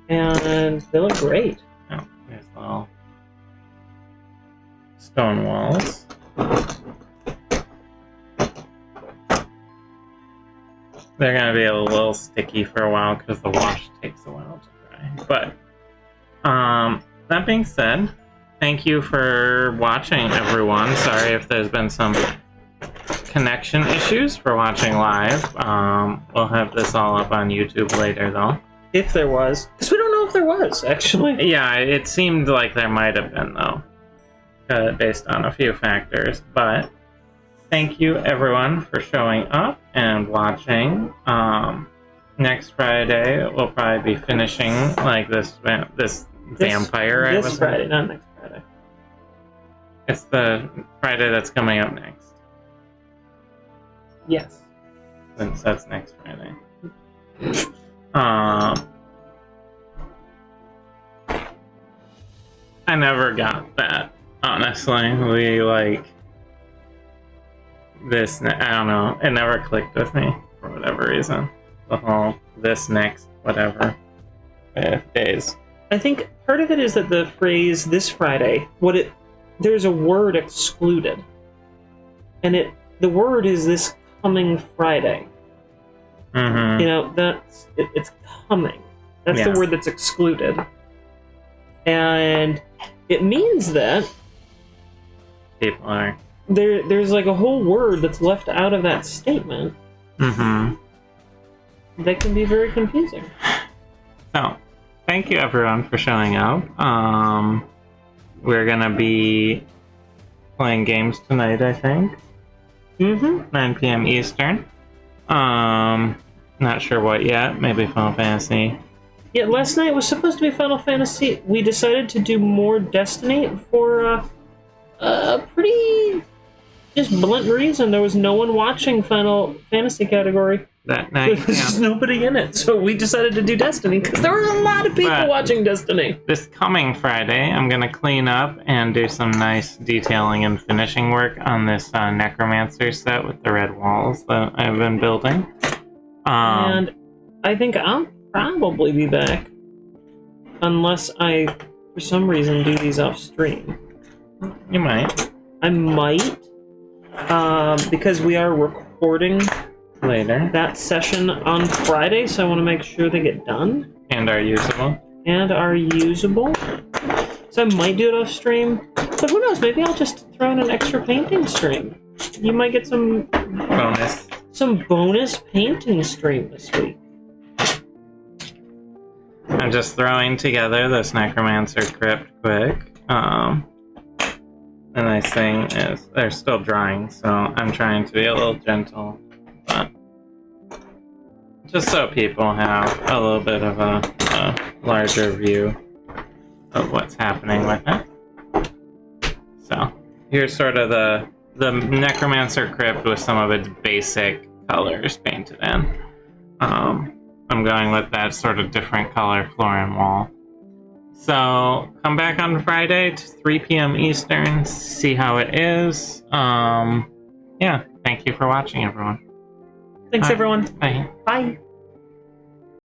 And they look great. Oh, there's little stone walls. They're going to be a little sticky for a while because the wash takes a while to dry. But, that being said, thank you for watching, everyone. Sorry if there's been some connection issues for watching live. We'll have this all up on YouTube later, though. If there was. Because we don't know if there was, actually. Yeah, it seemed like there might have been, though. Based on a few factors. But thank you, everyone, for showing up and watching. Next Friday, we'll probably be finishing, like, this vampire. This Friday, not next Friday. It's the Friday that's coming up next. Yes. Since that's next Friday. I never got that, honestly. We, like, this, I don't know, it never clicked with me for whatever reason. The whole this next whatever days. I think part of it is that the phrase "this Friday," there's a word excluded, and the word is "this coming Friday." Mm-hmm. You know, it's coming. That's the word that's excluded, and it means that people are there's like a whole word that's left out of that statement. Mm-hmm. That can be very confusing. So, thank you everyone for showing up. We're gonna be playing games tonight, I think. 9 p.m. Eastern. Not sure what yet. Maybe Final Fantasy. Yeah, last night was supposed to be Final Fantasy. We decided to do more Destiny for a pretty just blunt reason. There was no one watching Final Fantasy category. That night, There's nobody in it, so we decided to do Destiny because there were a lot of people watching Destiny. This coming Friday, I'm gonna clean up and do some nice detailing and finishing work on this Necromancer set with the red walls that I've been building. And I think I'll probably be back unless I, for some reason, do these off stream. You might. I might, because we are recording later that session on Friday, so I want to make sure they get done and are usable. So I might do it off stream, but who knows? Maybe I'll just throw in an extra painting stream. You might get some bonus painting stream this week. I'm just throwing together this Necromancer crypt quick. The nice thing is they're still drying, so I'm trying to be a little gentle. But just so people have a little bit of a larger view of what's happening with it. So here's sort of the Necromancer crypt with some of its basic colors painted in. I'm going with that sort of different color floor and wall. So come back on Friday to 3 p.m. Eastern, see how it is. Yeah, thank you for watching, everyone. Thanks, everyone. Bye. Bye.